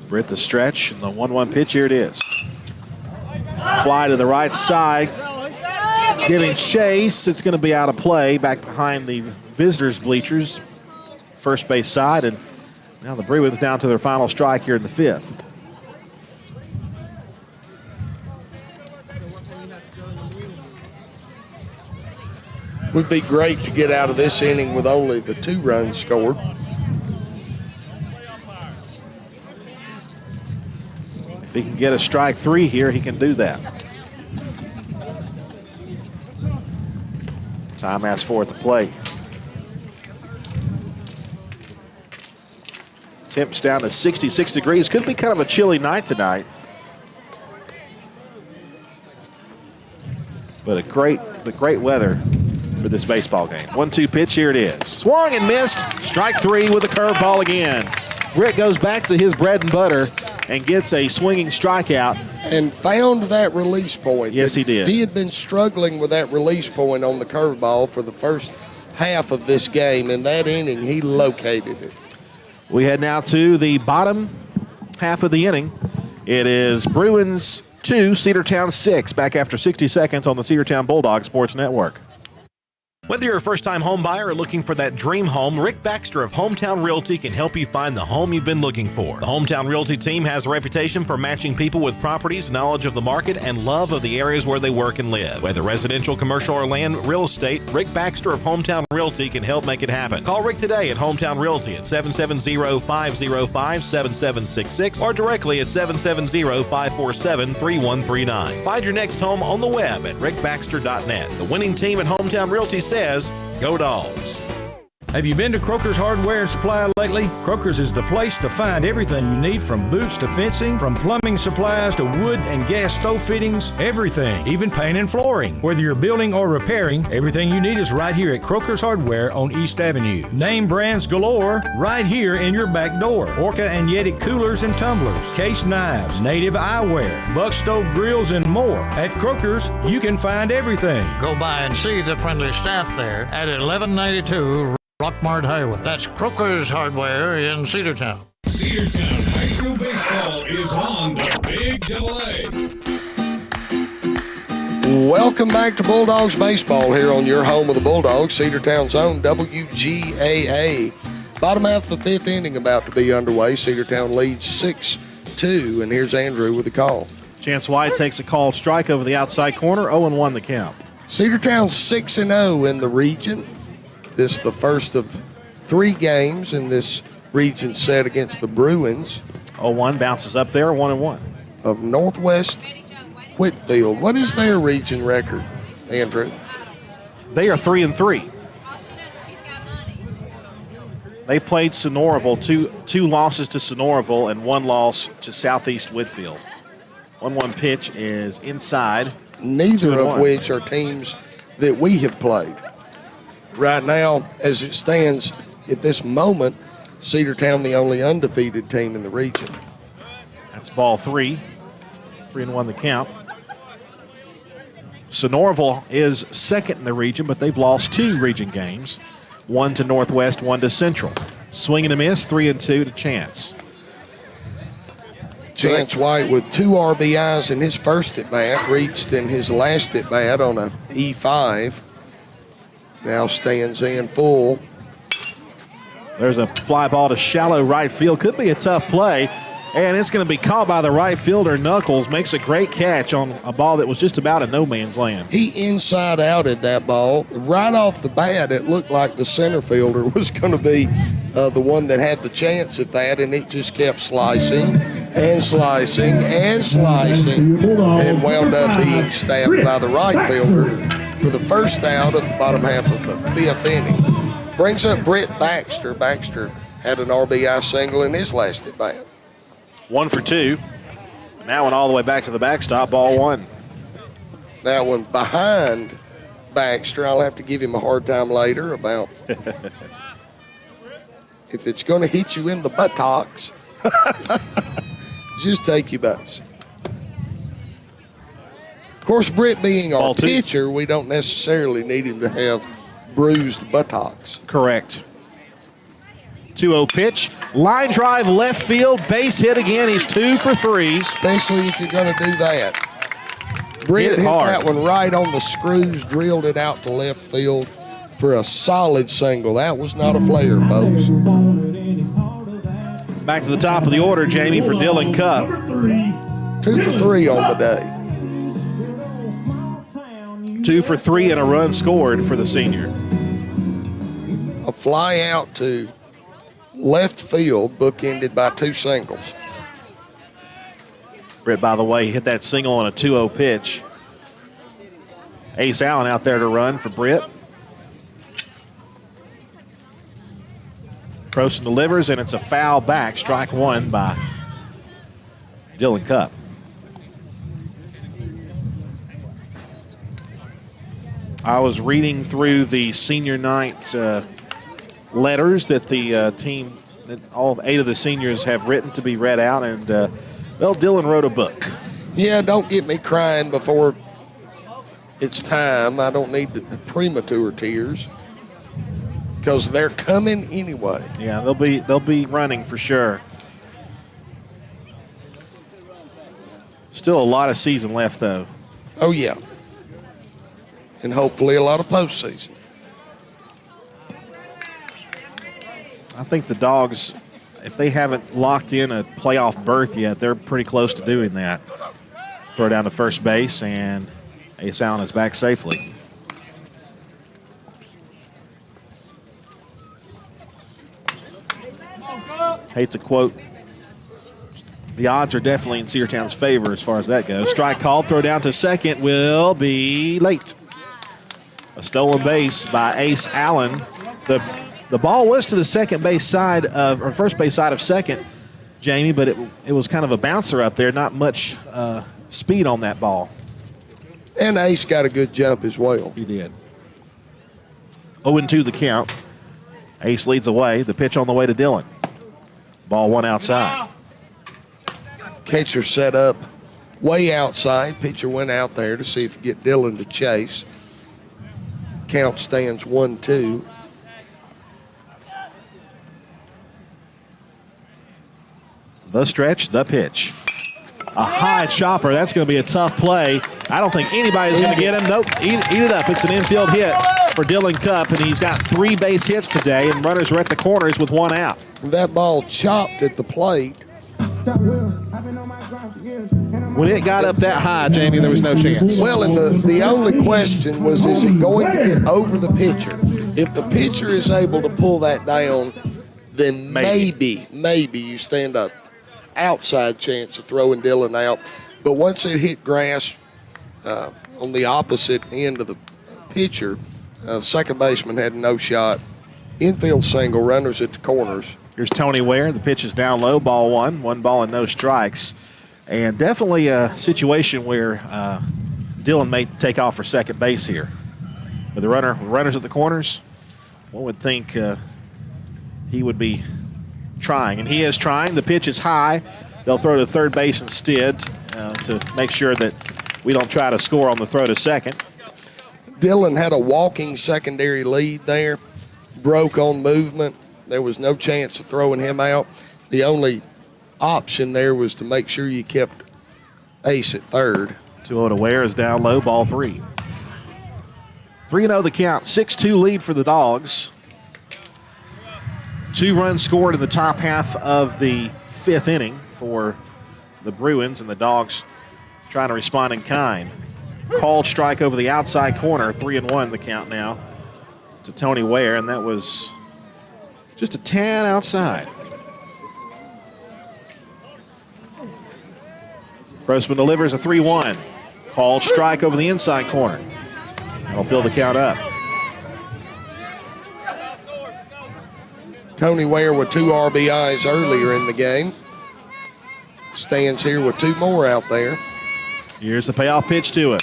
Britt the stretch and the 1-1 pitch. Here it is. Fly to the right side. Giving chase. It's going to be out of play back behind the visitors' bleachers, first base side. And now the Bruins down to their final strike here in the 5th. Would be great to get out of this inning with only the 2 runs scored. If he can get a strike 3 here, he can do that. Time asked for at the plate. Temps down to 66 degrees. Could be kind of a chilly night tonight. But the great weather for this baseball game. 1-2 pitch, here it is. Swung and missed. Strike 3 with a curveball again. Britt goes back to his bread and butter and gets a swinging strikeout. And found that release point. Yes, he did. He had been struggling with that release point on the curveball for the first half of this game. In that inning, he located it. We head now to the bottom half of the inning. It is Bruins 2, Cedartown 6, back after 60 seconds on the Cedartown Bulldogs Sports Network. Whether you're a first-time home buyer or looking for that dream home, Rick Baxter of Hometown Realty can help you find the home you've been looking for. The Hometown Realty team has a reputation for matching people with properties, knowledge of the market, and love of the areas where they work and live. Whether residential, commercial, or land real estate, Rick Baxter of Hometown Realty can help make it happen. Call Rick today at Hometown Realty at 770-505-7766 or directly at 770-547-3139. Find your next home on the web at rickbaxter.net. The winning team at Hometown Realty says, go Dogs. Have you been to Croker's Hardware and Supply lately? Croker's is the place to find everything you need, from boots to fencing, from plumbing supplies to wood and gas stove fittings, everything, even paint and flooring. Whether you're building or repairing, everything you need is right here at Croker's Hardware on East Avenue. Name brands galore right here in your back door. Orca and Yeti coolers and tumblers, case knives, native eyewear, buck stove grills, and more. At Croker's, you can find everything. Go by and see the friendly staff there at 1192 Rockmart Highway. That's Croker's Hardware in Cedartown. Cedartown High School baseball is on the Big AA. Welcome back to Bulldogs baseball here on your home of the Bulldogs, Cedartown's own WGAA. Bottom half of the fifth inning about to be underway. Cedartown leads 6-2, and here's Andrew with the call. Chance White takes a called strike over the outside corner, 0-1 the count. Cedartown 6-0 in the region. This is the first of 3 games in this region set against the Bruins. 0-1 bounces up there, 1-1. Of Northwest Whitfield. What is their region record, Andrew? They are 3-3. They played Sonoraville, two losses to Sonoraville and 1 loss to Southeast Whitfield. 1-1 pitch is inside. Neither of which are teams that we have played. Right now, as it stands at this moment, Cedartown the only undefeated team in the region. That's ball 3. 3-1 the count. Sonoraville is second in the region, but they've lost 2 region games. 1 to Northwest, 1 to Central. Swing and a miss, 3-2 to Chance. Chance White with 2 RBIs in his first at-bat, reached in his last at-bat on a E5. Now stands in full. There's a fly ball to shallow right field. Could be a tough play. And it's going to be caught by the right fielder, Knuckles. Makes a great catch on a ball that was just about a no man's land. He inside-outed that ball. Right off the bat, it looked like the center fielder was going to be the one that had the chance at that, and it just kept slicing and slicing and slicing and wound up being stabbed by the right fielder for the first out of the bottom half of the 5th inning. Brings up Britt Baxter. Baxter had an RBI single in his last at-bat. 1 for 2. Now went all the way back to the backstop, ball 1. That one behind Baxter. I'll have to give him a hard time later about if it's going to hit you in the buttocks, just take your bus. Of course, Britt being our pitcher, we don't necessarily need him to have bruised buttocks. Correct. 2-0 pitch. Line drive left field. Base hit again. He's 2 for 3. Especially if you're going to do that. Britt hit that one right on the screws, drilled it out to left field for a solid single. That was not a flare, folks. Back to the top of the order, Jamie, for Dylan Cup. 2 for 3 on the day. 2 for 3 and a run scored for the senior. A fly out to left field, bookended by 2 singles. Britt, by the way, hit that single on a 2-0 pitch. Ace Allen out there to run for Britt. Croson delivers, and it's a foul back. Strike one by Dylan Cupp. I was reading through the senior night letters that the team, that all 8 of the seniors have written to be read out, and, well, Dylan wrote a book. Yeah, don't get me crying before it's time. I don't need the premature tears because they're coming anyway. Yeah, they'll be running for sure. Still a lot of season left, though. Oh, yeah. And hopefully a lot of postseason. I think the Dogs, if they haven't locked in a playoff berth yet, they're pretty close to doing that. Throw down to first base, and Ace Allen is back safely. Hate to quote, the odds are definitely in Cedartown's favor as far as that goes. Strike called, throw down to second will be late. A stolen base by Ace Allen. The ball was to the second base side of, or first base side of second, Jamie, but it was kind of a bouncer up there, not much speed on that ball. And Ace got a good jump as well. He did. 0-2 the count. Ace leads away. The pitch on the way to Dylan. Ball one outside. Catcher set up way outside. Pitcher went out there to see if he could get Dylan to chase. Count stands 1-2. The stretch, the pitch. A high chopper. That's going to be a tough play. I don't think anybody's going to get him. Nope, eat it up. It's an infield hit for Dylan Cupp, and he's got 3 base hits today, and runners are at the corners with 1 out. That ball chopped at the plate. When it got up that high, Jamie, there was no chance. Well, and the only question was, is it going to get over the pitcher? If the pitcher is able to pull that down, then maybe you stand up outside chance of throwing Dylan out. But once it hit grass on the opposite end of the pitcher, second baseman had no shot. Infield single, runners at the corners. Here's Tony Ware. The pitch is down low, ball 1 ball and no strikes. And definitely a situation where Dylan may take off for second base here. With the runners at the corners, one would think he would be trying, and he is trying. The pitch is high. They'll throw to third base instead to make sure that we don't try to score on the throw to second. Dylan had a walking secondary lead there, broke on movement. There was no chance of throwing him out. The only option there was to make sure you kept Ace at third. 2-0 to Ware is down low, ball 3. 3-0 the count, 6-2 lead for the Dogs. 2 runs scored in the top half of the 5th inning for the Bruins, and the Dogs trying to respond in kind. Called strike over the outside corner, 3-1 the count now to Tony Ware, and that was just a tad outside. Grossman delivers a 3-1. Called strike over the inside corner. That'll fill the count up. Tony Ware with 2 RBIs earlier in the game. Stands here with 2 more out there. Here's the payoff pitch to it.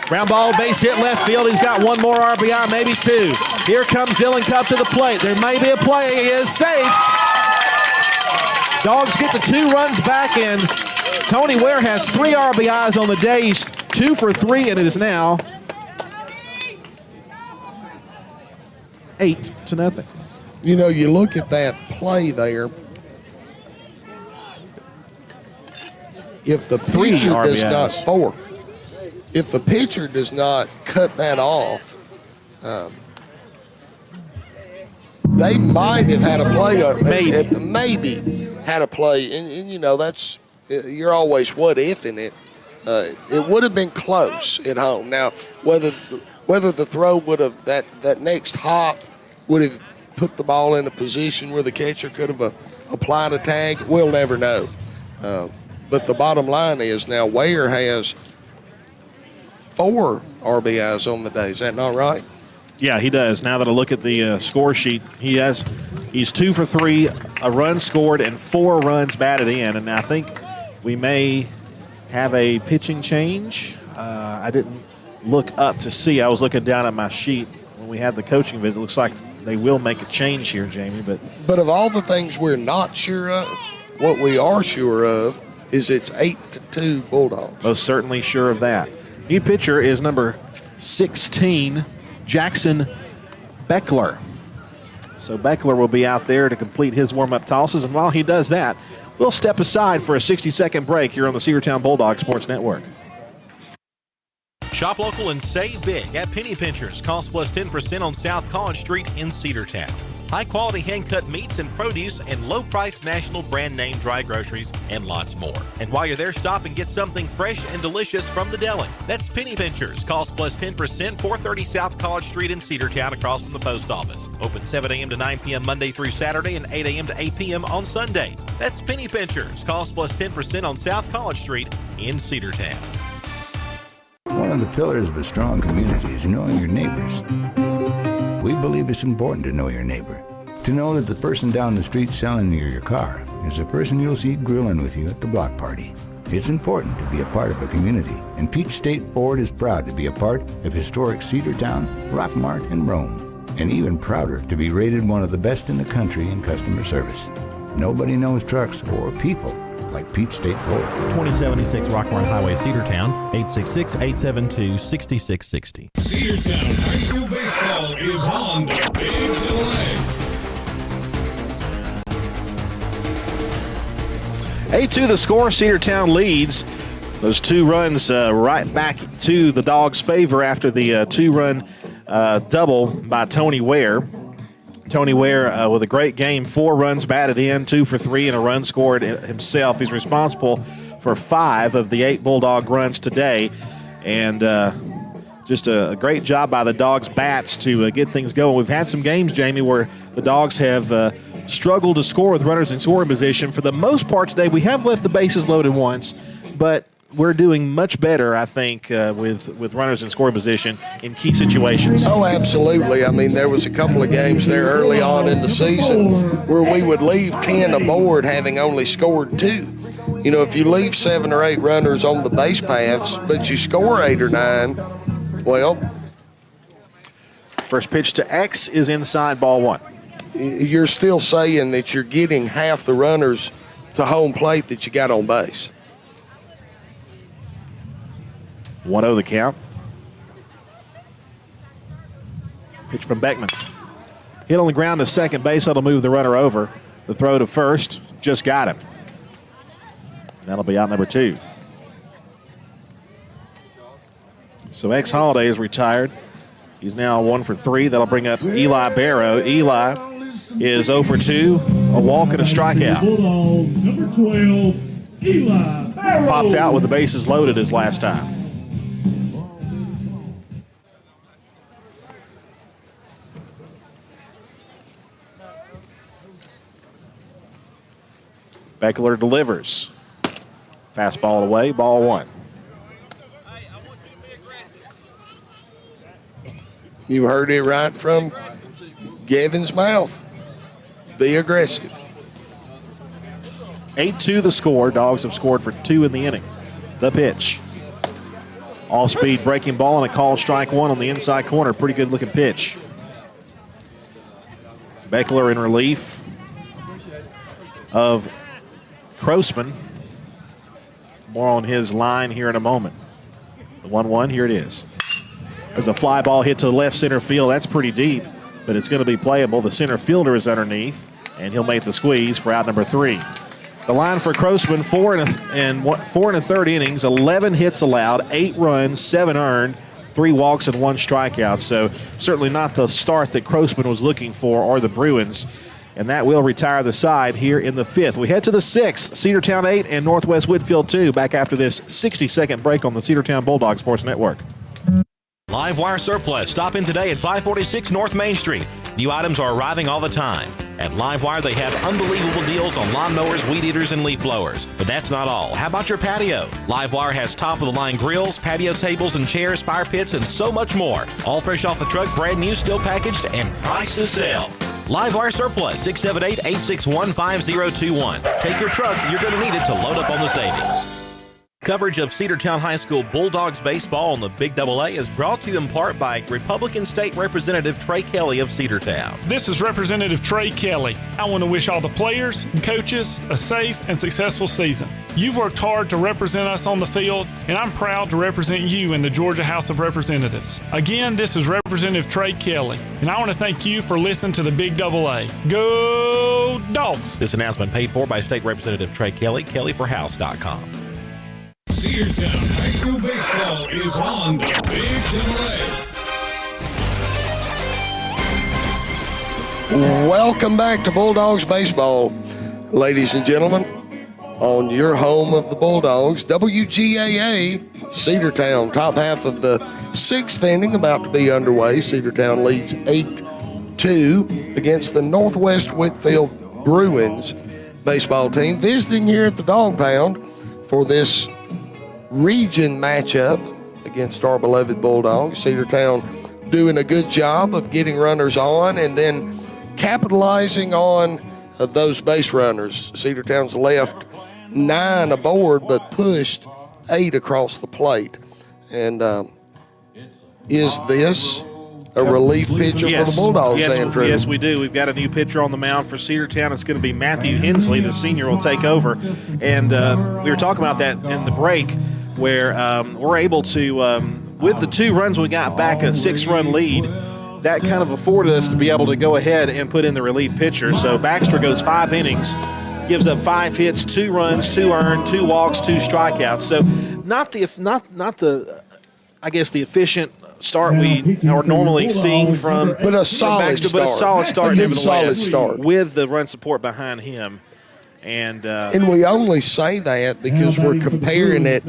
Ground ball, base hit left field. He's got 1 more RBI, maybe 2. Here comes Dylan Cupp to the plate. There may be a play. He is safe. Dogs get the 2 runs back, and Tony Ware has 3 RBIs on the day. He's 2 for 3, and it is now 8-0. You know, you look at that play there. If the pitcher does not 4, if the pitcher does not cut that off, they might have had a play. Maybe had a play, and you know that's you're always what if in it. It would have been close at home. Now whether the throw would have that next hop would have put the ball in a position where the catcher could have applied a tag, we'll never know. But the bottom line is now Ware has 4 RBIs on the day. Is that not right? Yeah, he does. Now that I look at the score sheet, he has He's 2 for 3, a run scored, and 4 runs batted in. And I think we may have a pitching change. I didn't look up to see. I was looking down at my sheet when we had the coaching visit. It looks like they will make a change here, Jamie. But of all the things we're not sure of, what we are sure of is it's 8-2 Bulldogs. Most certainly sure of that. New pitcher is number 16, Jackson Beckler. So Beckler will be out there to complete his warm-up tosses, and while he does that, we'll step aside for a 60-second break here on the Cedartown Bulldogs Sports Network. Shop local and save big at Penny Pinchers. Cost plus 10% on South College Street in Cedartown. High-quality hand-cut meats and produce and low-priced national brand name dry groceries and lots more. And while you're there, stop and get something fresh and delicious from the deli. That's Penny Pinchers. Cost plus 10%, 430 South College Street in Cedartown across from the post office. Open 7 a.m. to 9 p.m. Monday through Saturday and 8 a.m. to 8 p.m. on Sundays. That's Penny Pinchers. Cost plus 10% on South College Street in Cedartown. One of the pillars of a strong community is knowing your neighbors. We believe it's important to know your neighbor. To know that the person down the street selling you your car is the person you'll see grilling with you at the block party. It's important to be a part of a community, and Peach State Ford is proud to be a part of historic Cedartown, Rockmart, and Rome, and even prouder to be rated one of the best in the country in customer service. Nobody knows trucks or people like Peach State Ford. 2076 Rockmart Highway, Cedartown, 866-872-6660. Cedartown High School Baseball is on the big delay. 8-2 the score. Cedartown leads. Those 2 runs right back to the Dogs' favor after the 2-run double by Tony Ware. Tony Ware with a great game, 4 runs batted in, 2 for 3, and a run scored himself. He's responsible for 5 of the 8 Bulldog runs today, and just a great job by the Dogs' bats to get things going. We've had some games, Jamie, where the Dogs have struggled to score with runners in scoring position. For the most part today, we have left the bases loaded once, but we're doing much better, I think, with runners in scoring position in key situations. Oh, absolutely. I mean, there was a couple of games there early on in the season where we would leave 10 aboard having only scored 2. You know, if you leave 7 or 8 runners on the base paths, but you score 8 or 9, well. First pitch to X is inside, ball 1. You're still saying that you're getting half the runners to home plate that you got on base. 1-0 the count. Pitch from Beckman. Hit on the ground to second base. That'll move the runner over. The throw to first just got him. That'll be out number 2. So X Holiday is retired. He's now 1 for 3. That'll bring up Eli Barrow. Eli is 0 for 2. A walk and a strikeout. Bulldogs, number 12, Eli Barrow. Popped out with the bases loaded his last time. Beckler delivers. Fastball away, ball 1. You heard it right from Gavin's mouth. Be aggressive. 8-2 the score. Dogs have scored for 2 in the inning. The pitch. Off-speed breaking ball and a called strike 1 on the inside corner. Pretty good looking pitch. Beckler in relief of Grossman. More on his line here in a moment. The 1-1, here it is. There's a fly ball hit to the left center field. That's pretty deep, but it's going to be playable. The center fielder is underneath, and he'll make the squeeze for out number 3. The line for Grossman, 4 and a third innings, 11 hits allowed, 8 runs, 7 earned, 3 walks, and 1 strikeout. So certainly not the start that Grossman was looking for, or the Bruins. And that will retire the side here in the 5th. We head to the 6th, Cedartown 8 and Northwest Whitfield 2, back after this 60-second break on the Cedartown Bulldogs Sports Network. Live Wire Surplus. Stop in today at 546 North Main Street. New items are arriving all the time. At Live Wire, they have unbelievable deals on lawnmowers, weed eaters, and leaf blowers. But that's not all. How about your patio? Live Wire has top-of-the-line grills, patio tables and chairs, fire pits, and so much more. All fresh off the truck, brand new, still packaged, and priced to sell. Livewire Surplus, 678-861-5021. Take your truck. You're going to need it to load up on the savings. Coverage of Cedartown High School Bulldogs baseball on the Big AA is brought to you in part by Republican State Representative Trey Kelly of Cedartown. This is Representative Trey Kelly. I want to wish all the players and coaches a safe and successful season. You've worked hard to represent us on the field, and I'm proud to represent you in the Georgia House of Representatives. Again, this is Representative Trey Kelly, and I want to thank you for listening to the Big AA. Go Dogs! This announcement paid for by State Representative Trey Kelly, kellyforhouse.com. Cedartown High School baseball is on the Big AA. Welcome back to Bulldogs baseball, ladies and gentlemen, on your home of the Bulldogs, WGAA, Cedartown. Top half of the sixth inning about to be underway. Cedartown leads 8-2 against the Northwest Whitfield Bruins baseball team, visiting here at the Dog Pound for this region matchup against our beloved Bulldogs. Cedartown doing a good job of getting runners on and then capitalizing on those base runners. Cedartown's left 9 aboard but pushed 8 across the plate. And is this a relief pitcher for the Bulldogs, Andrew? Yes, we do. We've got a new pitcher on the mound for Cedartown. It's going to be Matthew Hensley. The senior will take over. And we were talking about that in the break, where we're able to, with the 2 runs we got back, a 6-run lead, that kind of afforded us to be able to go ahead and put in the relief pitcher. So Baxter goes 5 innings, gives up 5 hits, 2 runs, 2 earned, 2 walks, 2 strikeouts. So not the efficient start we are normally seeing from but a solid Baxter, start. But a solid start, a good nevertheless, solid start with the run support behind him. And we only say that because we're comparing it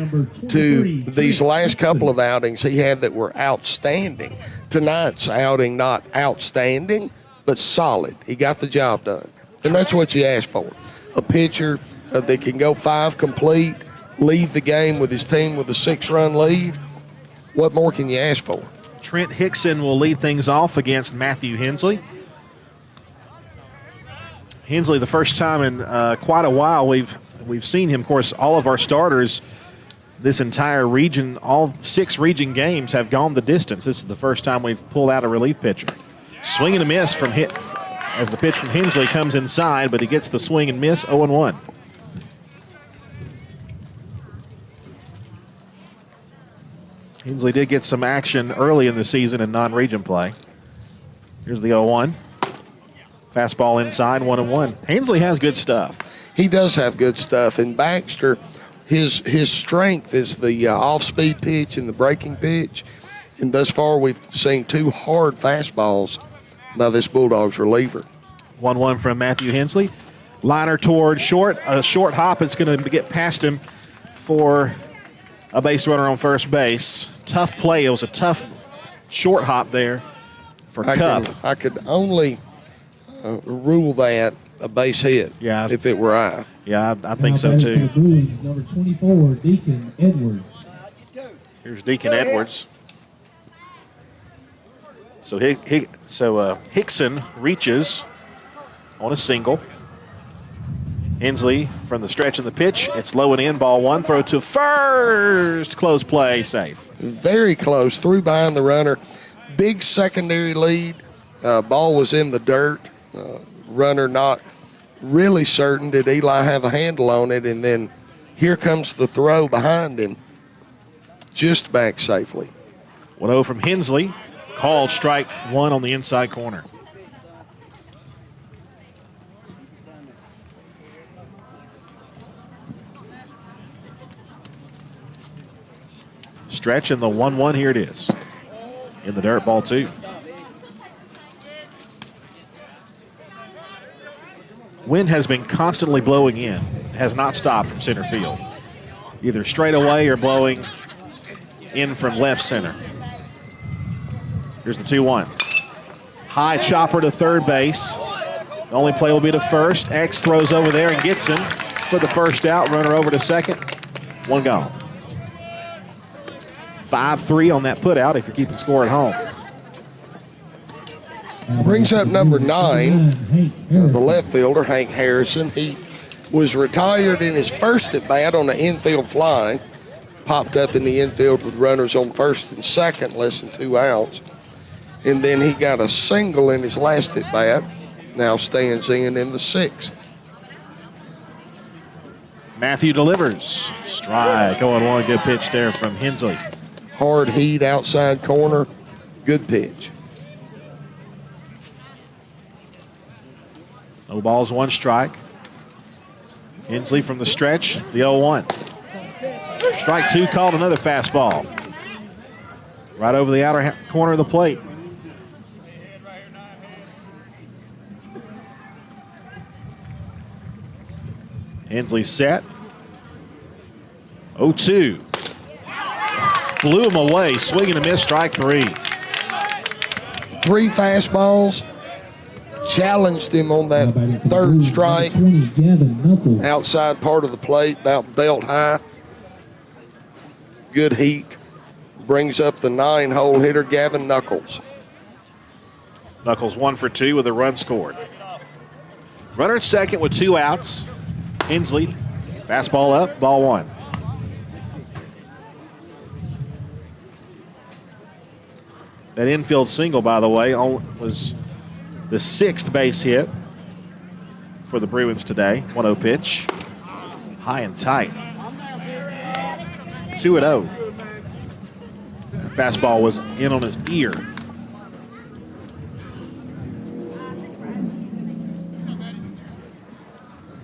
to these last couple of outings he had that were outstanding. Tonight's outing, not outstanding, but solid. He got the job done. And that's what you ask for. A pitcher that can go 5 complete, leave the game with his team with a 6-run lead. What more can you ask for? Trent Hickson will lead things off against Matthew Hensley. Hensley, the first time in quite a while we've seen him. Of course, all of our starters this entire region, all 6 region games have gone the distance. This is the first time we've pulled out a relief pitcher. Swing and a miss from hit as the pitch from Hensley comes inside, but he gets the swing and miss, 0-1. Hensley did get some action early in the season in non-region play. Here's the 0-1. Fastball inside, 1-1. Hensley has good stuff. He does have good stuff. And Baxter, his strength is the off-speed pitch and the breaking pitch. And thus far, we've seen 2 hard fastballs by this Bulldogs reliever. 1-1 from Matthew Hensley. Liner toward short. A short hop. It's going to get past him for a base runner on first base. Tough play. It was a tough short hop there for Cup. I could only rule that a base hit if it were I. Yeah, I think so too. Bruins, number 24, Deacon Edwards. Here's Deacon Edwards. So Hickson reaches on a single. Hensley from the stretch of the pitch. It's low and in, ball 1. Throw to first. Close play, safe. Very close. Threw behind the runner. Big secondary lead. Ball was in the dirt. Runner not really certain. Did Eli have a handle on it? And then here comes the throw behind him. Just back safely. 1-0 from Hensley. Called strike 1 on the inside corner. Stretch and the 1-1. Here it is. In the dirt, ball 2. Wind has been constantly blowing in. Has not stopped from center field. Either straight away or blowing in from left center. Here's the 2-1. High chopper to third base. The only play will be to first. X throws over there and gets him for the first out. Runner over to second. 1 gone. 5-3 on that put out if you're keeping score at home. Brings up number 9, the left fielder, Hank Harrison. He was retired in his first at bat on the infield fly. Popped up in the infield with runners on first and second, less than 2 outs. And then he got a single in his last at bat. Now stands in the 6th. Matthew delivers. Strike. 0-1. Good pitch there from Hensley. Hard heat outside corner. Good pitch. No balls, 1 strike. Hensley from the stretch, the 0-1. Strike 2 called, another fastball. Right over the outer corner of the plate. Hensley set. 0-2. Blew him away, swing and a miss, strike 3. 3 fastballs. Challenged him on that third strike. Outside part of the plate, about belt high. Good heat. Brings up the 9-hole hitter, Gavin Knuckles. Knuckles 1 for 2 with a run scored. Runner at second with 2 outs. Hensley, fastball up, ball 1. That infield single, by the way, was the 6th base hit for the Bruins today. 1-0 pitch. High and tight. 2-0. Fastball was in on his ear.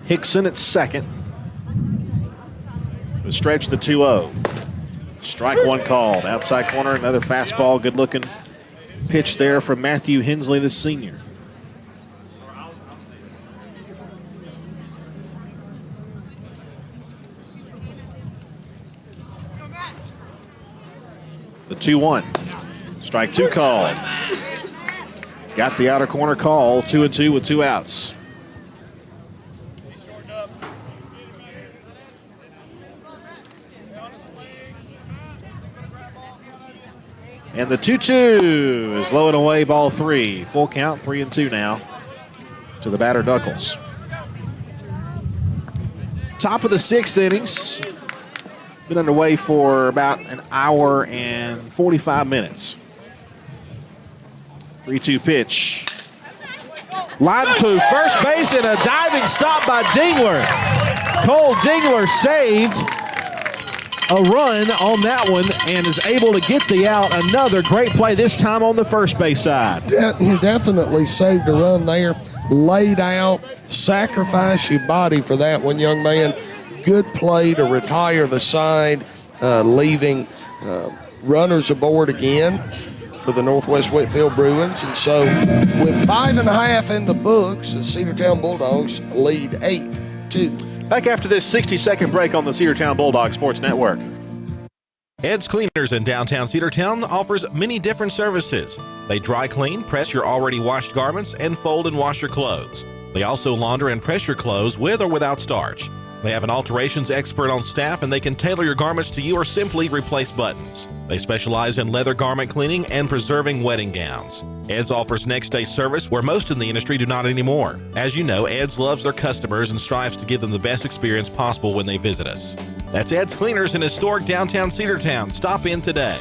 Hickson at second. The stretch, the 2-0. Strike 1 called. Outside corner, another fastball. Good looking pitch there from Matthew Hensley, the senior. The 2-1. Strike 2 called. Got the outer corner call. 2-2 with 2 outs. And the 2-2 is low and away, ball 3. Full count, 3-2 now to the batter, Knuckles. Top of the 6th innings. Been underway for about an hour and 45 minutes. 3-2 pitch. Line to first base and a diving stop by Dingler. Cole Dingler saved a run on that one and is able to get the out. Another great play, this time on the first base side. Definitely saved a run there. Laid out, sacrifice your body for that one, young man. Good play to retire the side, leaving runners aboard again for the Northwest Whitfield Bruins. And so with 5.5 in the books, the Cedartown Bulldogs lead 8-2. Back after this 60-second break on the Cedartown Bulldogs Sports Network. Ed's Cleaners in downtown Cedartown offers many different services. They dry clean, press your already washed garments, and fold and wash your clothes. They also launder and press your clothes with or without starch. They have an alterations expert on staff, and they can tailor your garments to you or simply replace buttons. They specialize in leather garment cleaning and preserving wedding gowns. Ed's offers next-day service where most in the industry do not anymore. As you know, Ed's loves their customers and strives to give them the best experience possible when they visit us. That's Ed's Cleaners in historic downtown Cedartown. Stop in today.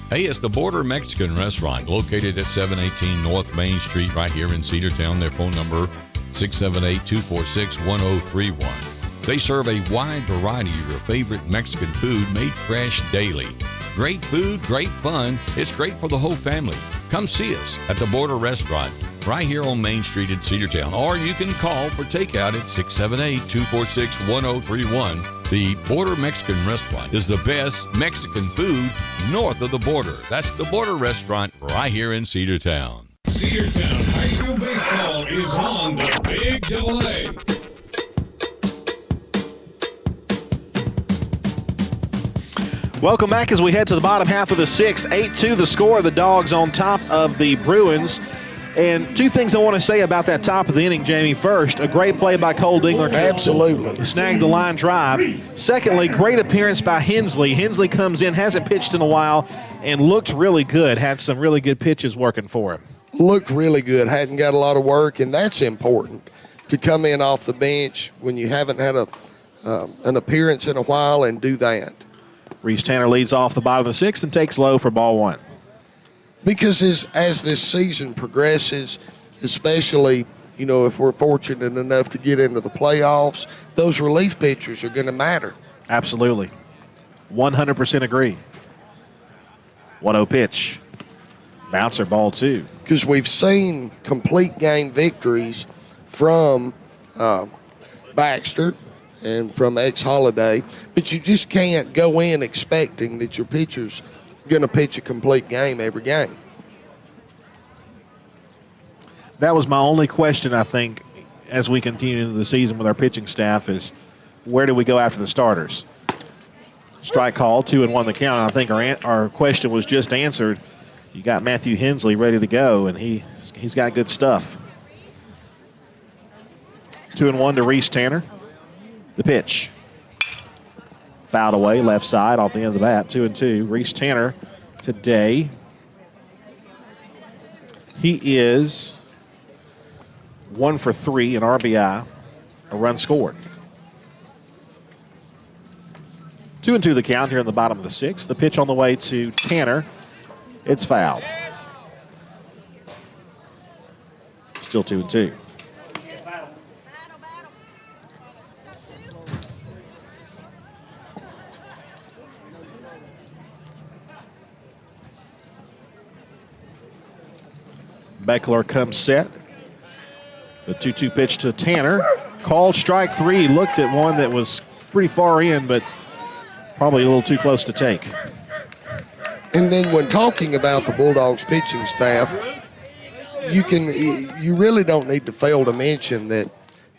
Hey, it's the Border Mexican Restaurant located at 718 North Main Street right here in Cedartown. Their phone number 678-246-1031. They serve a wide variety of your favorite Mexican food made fresh daily. Great food, great fun. It's great for the whole family. Come see us at the Border Restaurant right here on Main Street in Cedartown. Or you can call for takeout at 678-246-1031. The Border Mexican Restaurant is the best Mexican food north of the border. That's the Border Restaurant right here in Cedartown. Cedartown High School Baseball is on the Big AA. Welcome back as we head to the bottom half of the 6th. 8-2 the score. The Dogs on top of the Bruins. And 2 things I want to say about that top of the inning, Jamie. First, a great play by Cole Dingler. Absolutely. Snagged the line drive. Secondly, great appearance by Hensley. Hensley comes in, hasn't pitched in a while, and looked really good. Had some really good pitches working for him. looked really good, hadn't got a lot of work, and that's important to come in off the bench when you haven't had an appearance in a while and do that. Reese Tanner leads off the bottom of the sixth and takes low for ball one. Because as this season progresses, especially, you know, if we're fortunate enough to get into the playoffs, those relief pitchers are going to matter. Absolutely. 100% agree. 1-0 pitch. Bouncer, ball two. Because we've seen complete game victories from Baxter and from ex-Holiday, but you just can't go in expecting that your pitcher's going to pitch a complete game every game. That was my only question, I think, as we continue into the season with our pitching staff is where do we go after the starters? Strike call, 2-1 the count. And I think our question was just answered. You got Matthew Hensley ready to go, and he's got good stuff. 2-1 to Reese Tanner. The pitch. Fouled away, left side, off the end of the bat, 2-2. Reese Tanner today, he is 1 for 3 in RBI, a run scored. 2-2 the count here in the bottom of the sixth. The pitch on the way to Tanner. It's fouled. Still 2-2. Beckler comes set. The 2-2 pitch to Tanner. Called strike three. Looked at one that was pretty far in, but probably a little too close to take. And then when talking about the Bulldogs pitching staff, you really don't need to fail to mention that,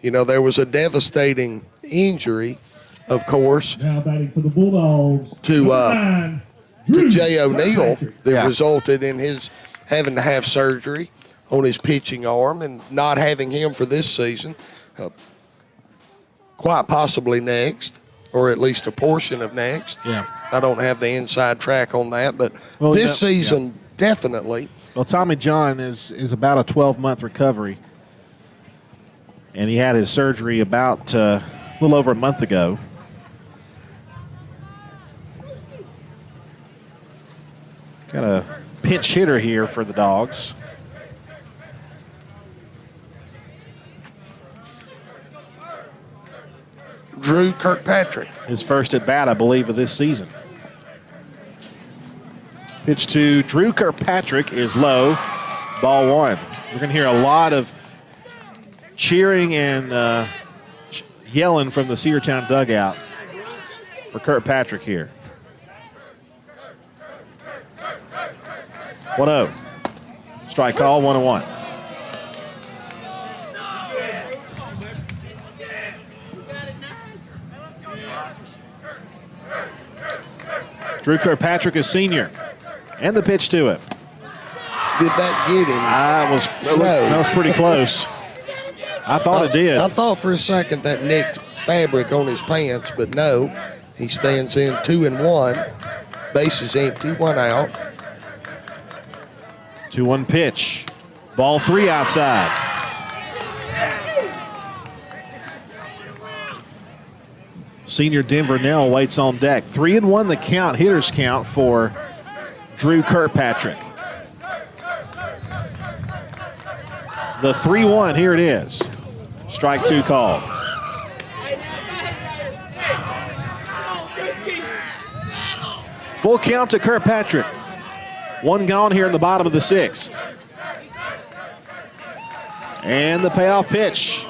you know, there was a devastating injury, of course, Now batting for the Bulldogs. to Jay O'Neill that resulted in his having to have surgery on his pitching arm and not having him for this season, quite possibly next, or at least a portion of next. Yeah. I don't have the inside track on that, but this season, definitely. Well, Tommy John is about a 12-month recovery, and he had his surgery about a little over a month ago. Got a pinch hitter here for the Dogs. Drew Kirkpatrick. His first at bat, I believe, of this season. Pitch to Drew Kirkpatrick is low. Ball one. We're going to hear a lot of cheering and yelling from the Cedartown dugout for Kirkpatrick here. 1-0. Strike call, 1-1. Drew Kirkpatrick is senior. And the pitch to it. Did that get him? That was pretty close. I thought it did. I thought for a second that nicked fabric on his pants, but no. He stands in 2-1. Base is empty, one out. 2-1 pitch. Ball three outside. Senior Denver Nell waits on deck. 3-1 the count, hitters count for Drew Kirkpatrick. The 3-1, here it is. Strike two called. Full count to Kirkpatrick. One gone here in the bottom of the sixth. And the payoff pitch.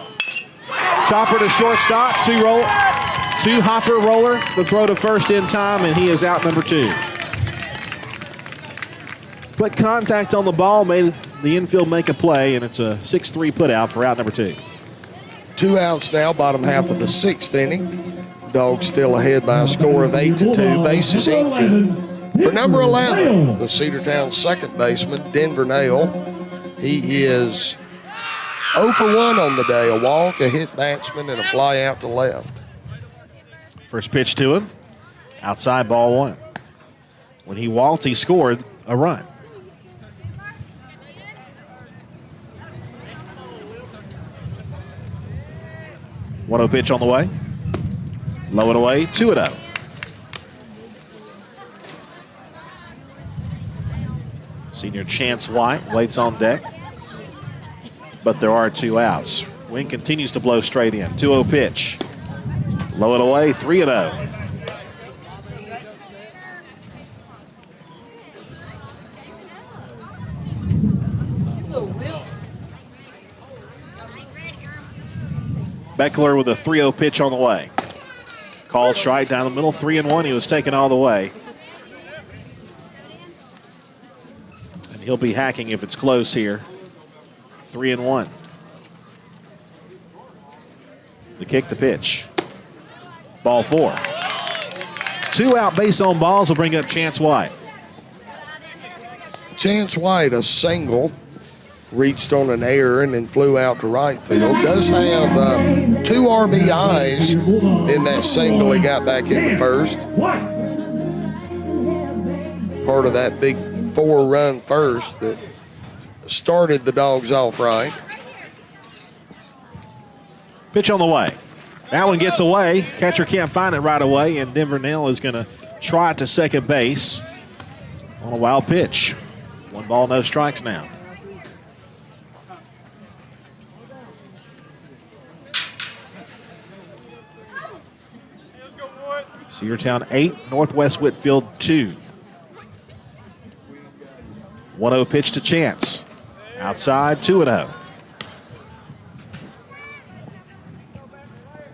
Chopper to shortstop, two hopper roller, the throw to first in time, and he is out number two. Put contact on the ball, made the infield make a play, and it's a 6-3 put out for out number two. 2 outs now, bottom half of the sixth inning. Dogs still ahead by a score of 8-2. Bases empty. For number 11, the Cedartown second baseman, Denver Nail. He is 0 for 1 on the day. A walk, a hit batsman, and a fly out to left. First pitch to him. Outside, ball one. When he walked, he scored a run. 1-0 pitch on the way. Low and away, 2-0. Senior Chance White waits on deck, but there are 2 outs. Wind continues to blow straight in. 2-0 pitch. Low and away, 3-0. Beckler with a 3-0 pitch on the way. Called strike down the middle, 3-1. He was taken all the way. And he'll be hacking if it's close here. 3-1. The kick, the pitch. Ball 4. 2 out base on balls will bring up Chance White. Chance White, a single, reached on an error and then flew out to right field. Does have 2 RBIs in that single he got back in the first. Part of that big 4-run first that started the Dogs off right. Pitch on the way. That one gets away. Catcher can't find it right away, and Denver Nell is going to try it to second base on a wild pitch. 1 ball, no strikes now. Cedartown 8, Northwest Whitfield 2. 1-0 pitch to Chance. Outside, 2-0.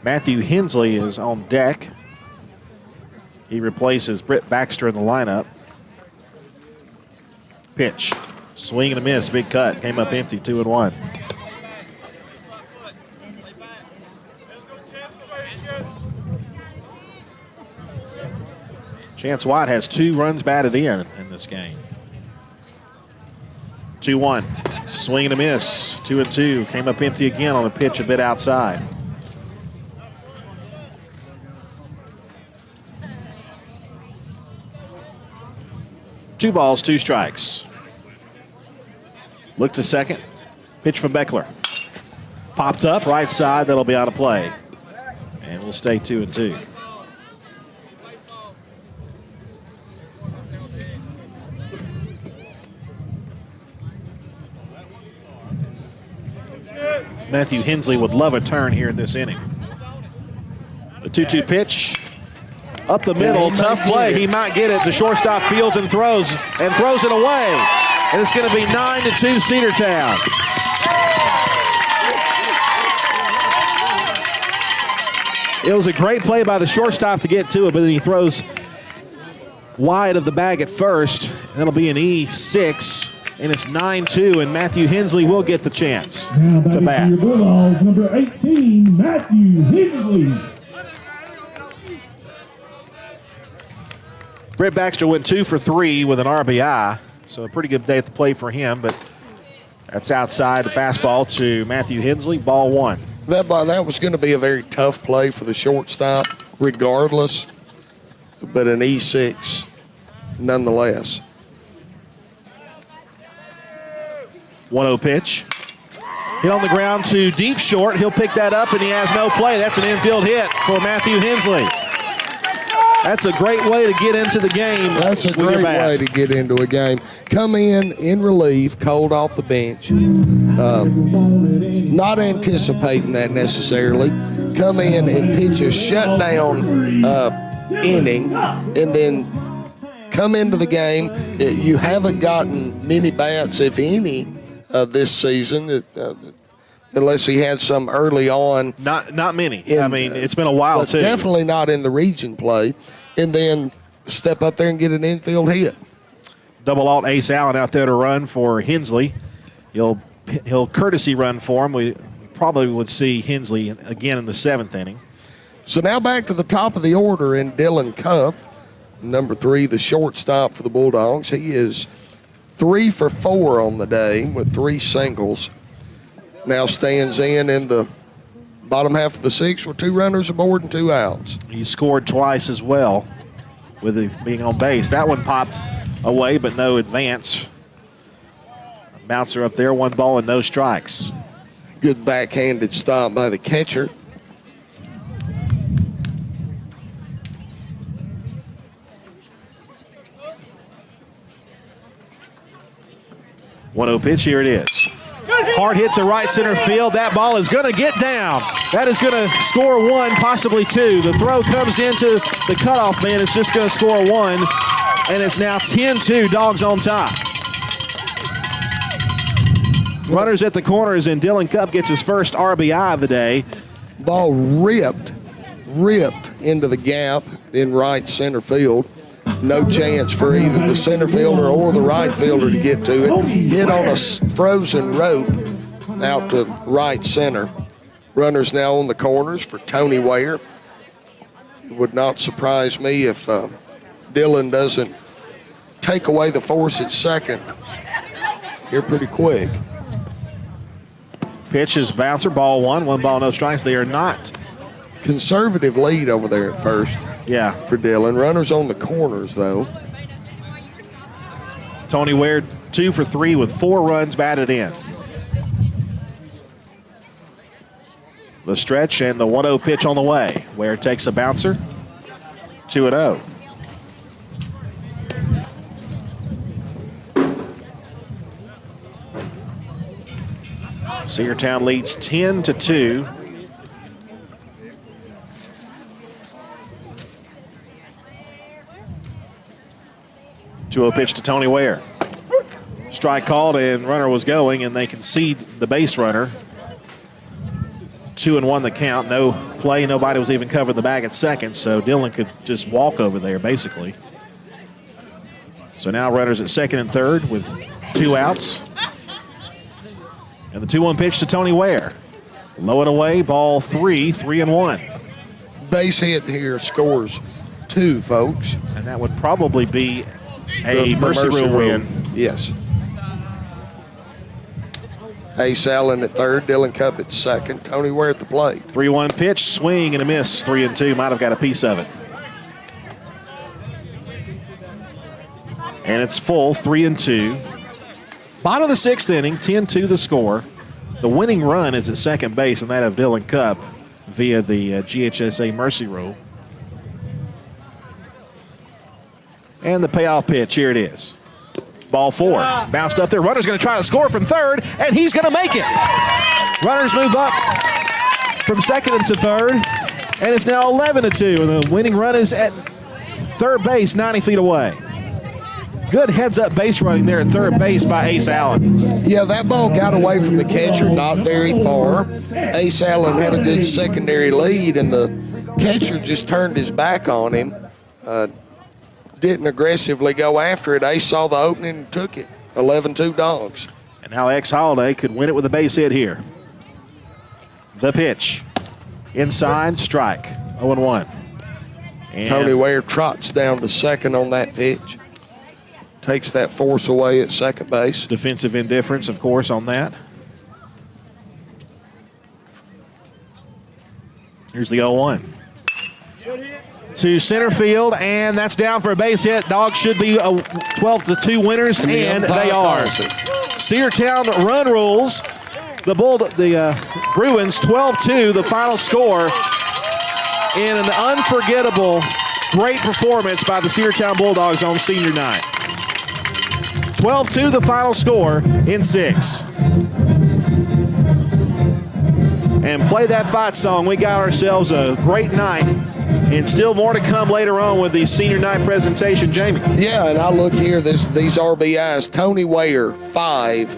Matthew Hensley is on deck. He replaces Britt Baxter in the lineup. Pitch. Swing and a miss. Big cut. Came up empty. 2-1. Chance White has 2 runs batted in this game. 2-1. Swing and a miss. 2-2. Came up empty again on a pitch a bit outside. Two balls, 2 strikes. Look to second. Pitch from Beckler. Popped up, right side. That'll be out of play. And we'll stay 2-2. Matthew Hensley would love a turn here in this inning. The 2-2 pitch. Up the middle, tough play. He might get it. The shortstop fields and throws it away. And it's going to be 9-2 Cedartown. It was a great play by the shortstop to get to it, but then he throws wide of the bag at first. That'll be an E6, and it's 9-2, and Matthew Hensley will get the chance to bat. Your Bulldogs, number 18, Matthew Hensley. Britt Baxter went 2 for 3 with an RBI, so a pretty good day at the plate for him, but that's outside. The fastball to Matthew Hensley, ball 1. That was going to be a very tough play for the shortstop, regardless, but an E6 nonetheless. 1-0 pitch. Hit on the ground to deep short. He'll pick that up, and he has no play. That's an infield hit for Matthew Hensley. That's a great way to get into the game. That's a great way to get into a game. Come in relief, cold off the bench. Not anticipating that necessarily. Come in and pitch a shutdown inning, and then come into the game. You haven't gotten many bats, if any, this season. Unless he had some early on. Not many. It's been a while, too. Definitely not in the region play. And then step up there and get an infield hit. Double alt Ace Allen out there to run for Hensley. He'll courtesy run for him. We probably would see Hensley again in the 7th inning. So now back to the top of the order in Dylan Cup, number 3, the shortstop for the Bulldogs. He is 3 for 4 on the day with 3 singles. Now stands in the bottom half of the 6th with 2 runners aboard and 2 outs. He scored twice as well with it being on base. That one popped away, but no advance. Bouncer up there, 1 ball and no strikes. Good backhanded stop by the catcher. 1-0 pitch, here it is. Hard hit to right center field. That ball is going to get down. That is going to score 1, possibly 2. The throw comes into the cutoff man. It's just going to score 1, and it's now 10-2, Dogs on top. Runners at the corners, and Dylan Cupp gets his first RBI of the day. Ball ripped into the gap in right center field. No chance for either the center fielder or the right fielder to get to it. Hit on a frozen rope out to right center. Runners now on the corners for Tony Ware. It would not surprise me if Dylan doesn't take away the force at second here pretty quick. Pitch is bouncer, ball 1, 1 ball, no strikes. They are not. Conservative lead over there at first. Yeah. For Dylan. Runners on the corners, though. Tony Ware 2 for 3 with 4 runs batted in. The stretch and the 1-0 pitch on the way. Ware takes a bouncer. 2-0. Cedartown leads 10-2. Two-0 pitch to Tony Ware. Strike called and runner was going, and they concede the base runner. 2-1 the count. No play. Nobody was even covering the bag at second, so Dylan could just walk over there basically. So now runners at second and third with 2 outs. And the 2-1 pitch to Tony Ware. Low and away, ball 3, 3-1. Base hit here scores 2, folks. And that would probably be a mercy rule win. Yes. Ace Allen at third, Dylan Cupp at second, Tony Ware at the plate. 3-1 pitch, swing and a miss, 3-2. Might have got a piece of it. And it's full, 3-2. Bottom of the 6th inning, 10-2 the score. The winning run is at second base, and that of Dylan Cupp via the GHSA mercy rule. And the payoff pitch, here it is. Ball 4, bounced up there. Runner's going to try to score from third, and he's going to make it. Runners move up from second into third, and it's now 11-2, and the winning run is at third base, 90 feet away. Good heads-up base running there at third base by Ace Allen. Yeah, that ball got away from the catcher, not very far. Ace Allen had a good secondary lead, and the catcher just turned his back on him. Didn't aggressively go after it. Ace saw the opening and took it. 11-2 Dogs. And now X Holiday could win it with a base hit here. The pitch. Inside, strike. 0-1. Tony Ware trots down to second on that pitch. Takes that force away at second base. Defensive indifference, of course, on that. Here's the 0-1. To center field, and that's down for a base hit. Dogs should be 12-2 winners, and they are. Cedartown run rules. The Bruins 12-2, the final score, in an unforgettable, great performance by the Cedartown Bulldogs on senior night. 12-2, the final score in 6. And play that fight song. We got ourselves a great night. And still more to come later on with the senior night presentation, Jamie. Yeah, and I look here, these RBIs. Tony Ware, 5.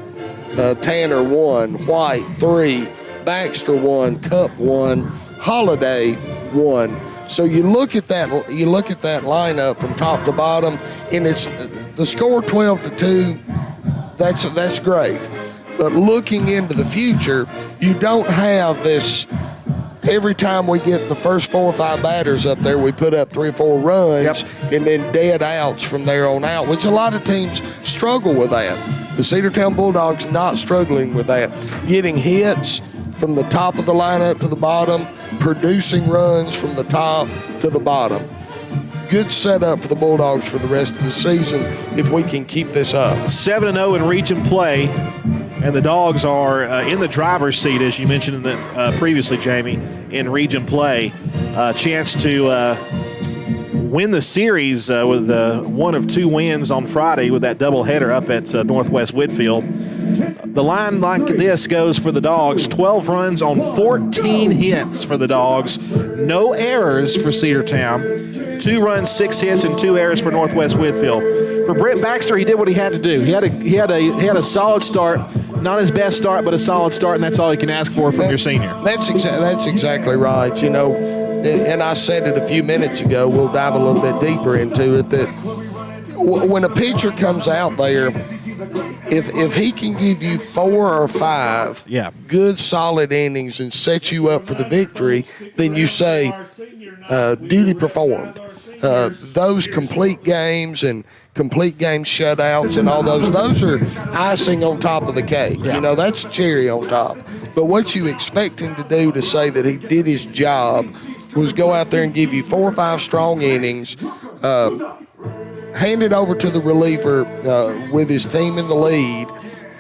Tanner, 1. White, 3. Baxter, 1. Cupp, 1. Holiday, 1. So you look at that lineup from top to bottom, and it's the score 12-2. That's great. But looking into the future, you don't have this. Every time we get the first 4 or 5 batters up there, we put up 3 or 4 runs, and then dead outs from there on out, which a lot of teams struggle with that. The Cedartown Bulldogs not struggling with that. Getting hits from the top of the lineup to the bottom, producing runs from the top to the bottom. Good setup for the Bulldogs for the rest of the season if we can keep this up. 7-0 in region play. And the Dogs are in the driver's seat, as you mentioned previously, Jamie, in region play. Chance to win the series with one of two wins on Friday with that doubleheader up at Northwest Whitfield. The line like this goes for the Dogs: 12 runs on 14 hits for the Dogs, no errors for Cedartown, 2 runs, 6 hits, and 2 errors for Northwest Whitfield. For Brent Baxter, he did what he had to do. He had a solid start, not his best start, but a solid start, and that's all you can ask for from your senior. That's exactly right. You know, and I said it a few minutes ago. We'll dive a little bit deeper into it. That when a pitcher comes out there, if he can give you 4 or 5 good solid innings and set you up for the victory, then you say duty performed. Those complete games and complete game shutouts and all those are icing on top of the cake. You know, that's cherry on top. But what you expect him to do to say that he did his job was go out there and give you 4 or 5 strong innings, hand it over to the reliever with his team in the lead,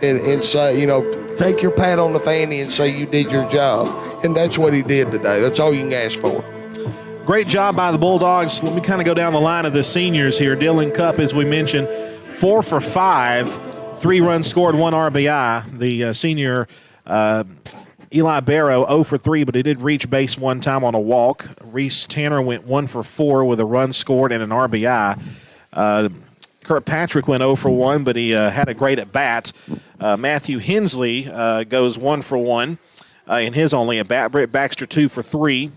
and say, you know, take your pat on the fanny and say you did your job. And that's what he did today. That's all you can ask for. Great job by the Bulldogs. Let me kind of go down the line of the seniors here. Dylan Cupp, as we mentioned, 4 for 5, 3 runs scored, 1 RBI. The senior Eli Barrow 0 for 3, but he did reach base one time on a walk. Reese Tanner went 1 for 4 with a run scored and an RBI. Kirkpatrick went 0 for 1, but he had a great at bat. Matthew Hensley goes 1 for 1 in his only at bat. Britt Baxter 2 for 3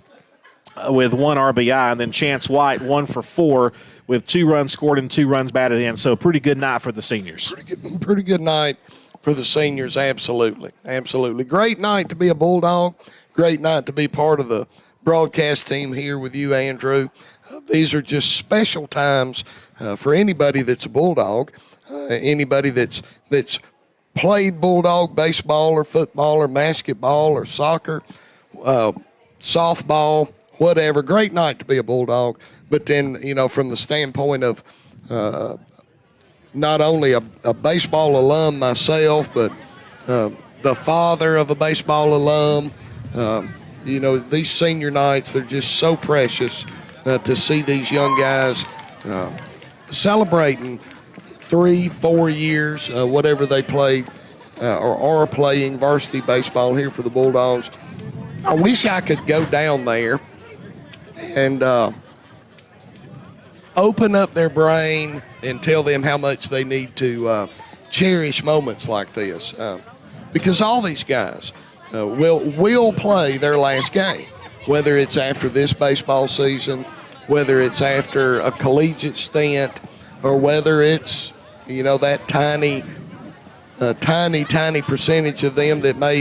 with 1 RBI, and then Chance White 1 for 4 with 2 runs scored and 2 runs batted in. So pretty good night for the seniors. Pretty good night for the seniors, absolutely. Great night to be a Bulldog. Great night to be part of the broadcast team here with you, Andrew. These are just special times for anybody that's a Bulldog, anybody that's played Bulldog baseball or football or basketball or soccer, softball, whatever. Great night to be a Bulldog. But then, you know, from the standpoint of not only a baseball alum myself, but the father of a baseball alum, you know, these senior nights, they're just so precious to see these young guys celebrating 3-4 years, whatever they played or are playing varsity baseball here for the Bulldogs. I wish I could go down there and open up their brain and tell them how much they need to cherish moments like this, because all these guys will play their last game, whether it's after this baseball season, whether it's after a collegiate stint, or whether it's, you know, that tiny percentage of them that may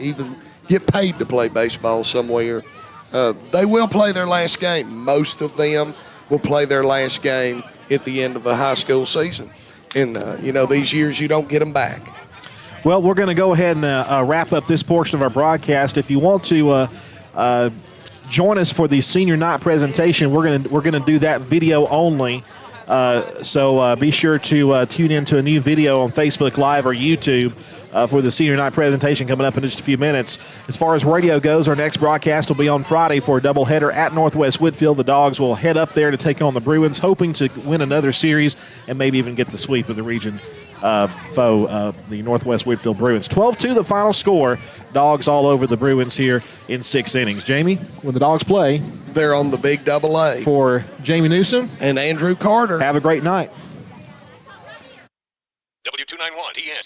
even get paid to play baseball somewhere. They will play their last game. Most of them will play their last game at the end of a high school season. And, you know, these years you don't get them back. Well, we're going to go ahead and wrap up this portion of our broadcast. If you want to join us for the senior night presentation, we're going to do that video only. So be sure to tune into a new video on Facebook Live or YouTube for the senior night presentation coming up in just a few minutes. As far as radio goes, our next broadcast will be on Friday for a doubleheader at Northwest Whitfield. The Dogs will head up there to take on the Bruins, hoping to win another series and maybe even get the sweep of the region foe, the Northwest Whitfield Bruins. 12-2 the final score. Dogs all over the Bruins here in 6 innings. Jamie, when the Dogs play, they're on the big AA. For Jamie Newsom and Andrew Carter, have a great night. W291 TS.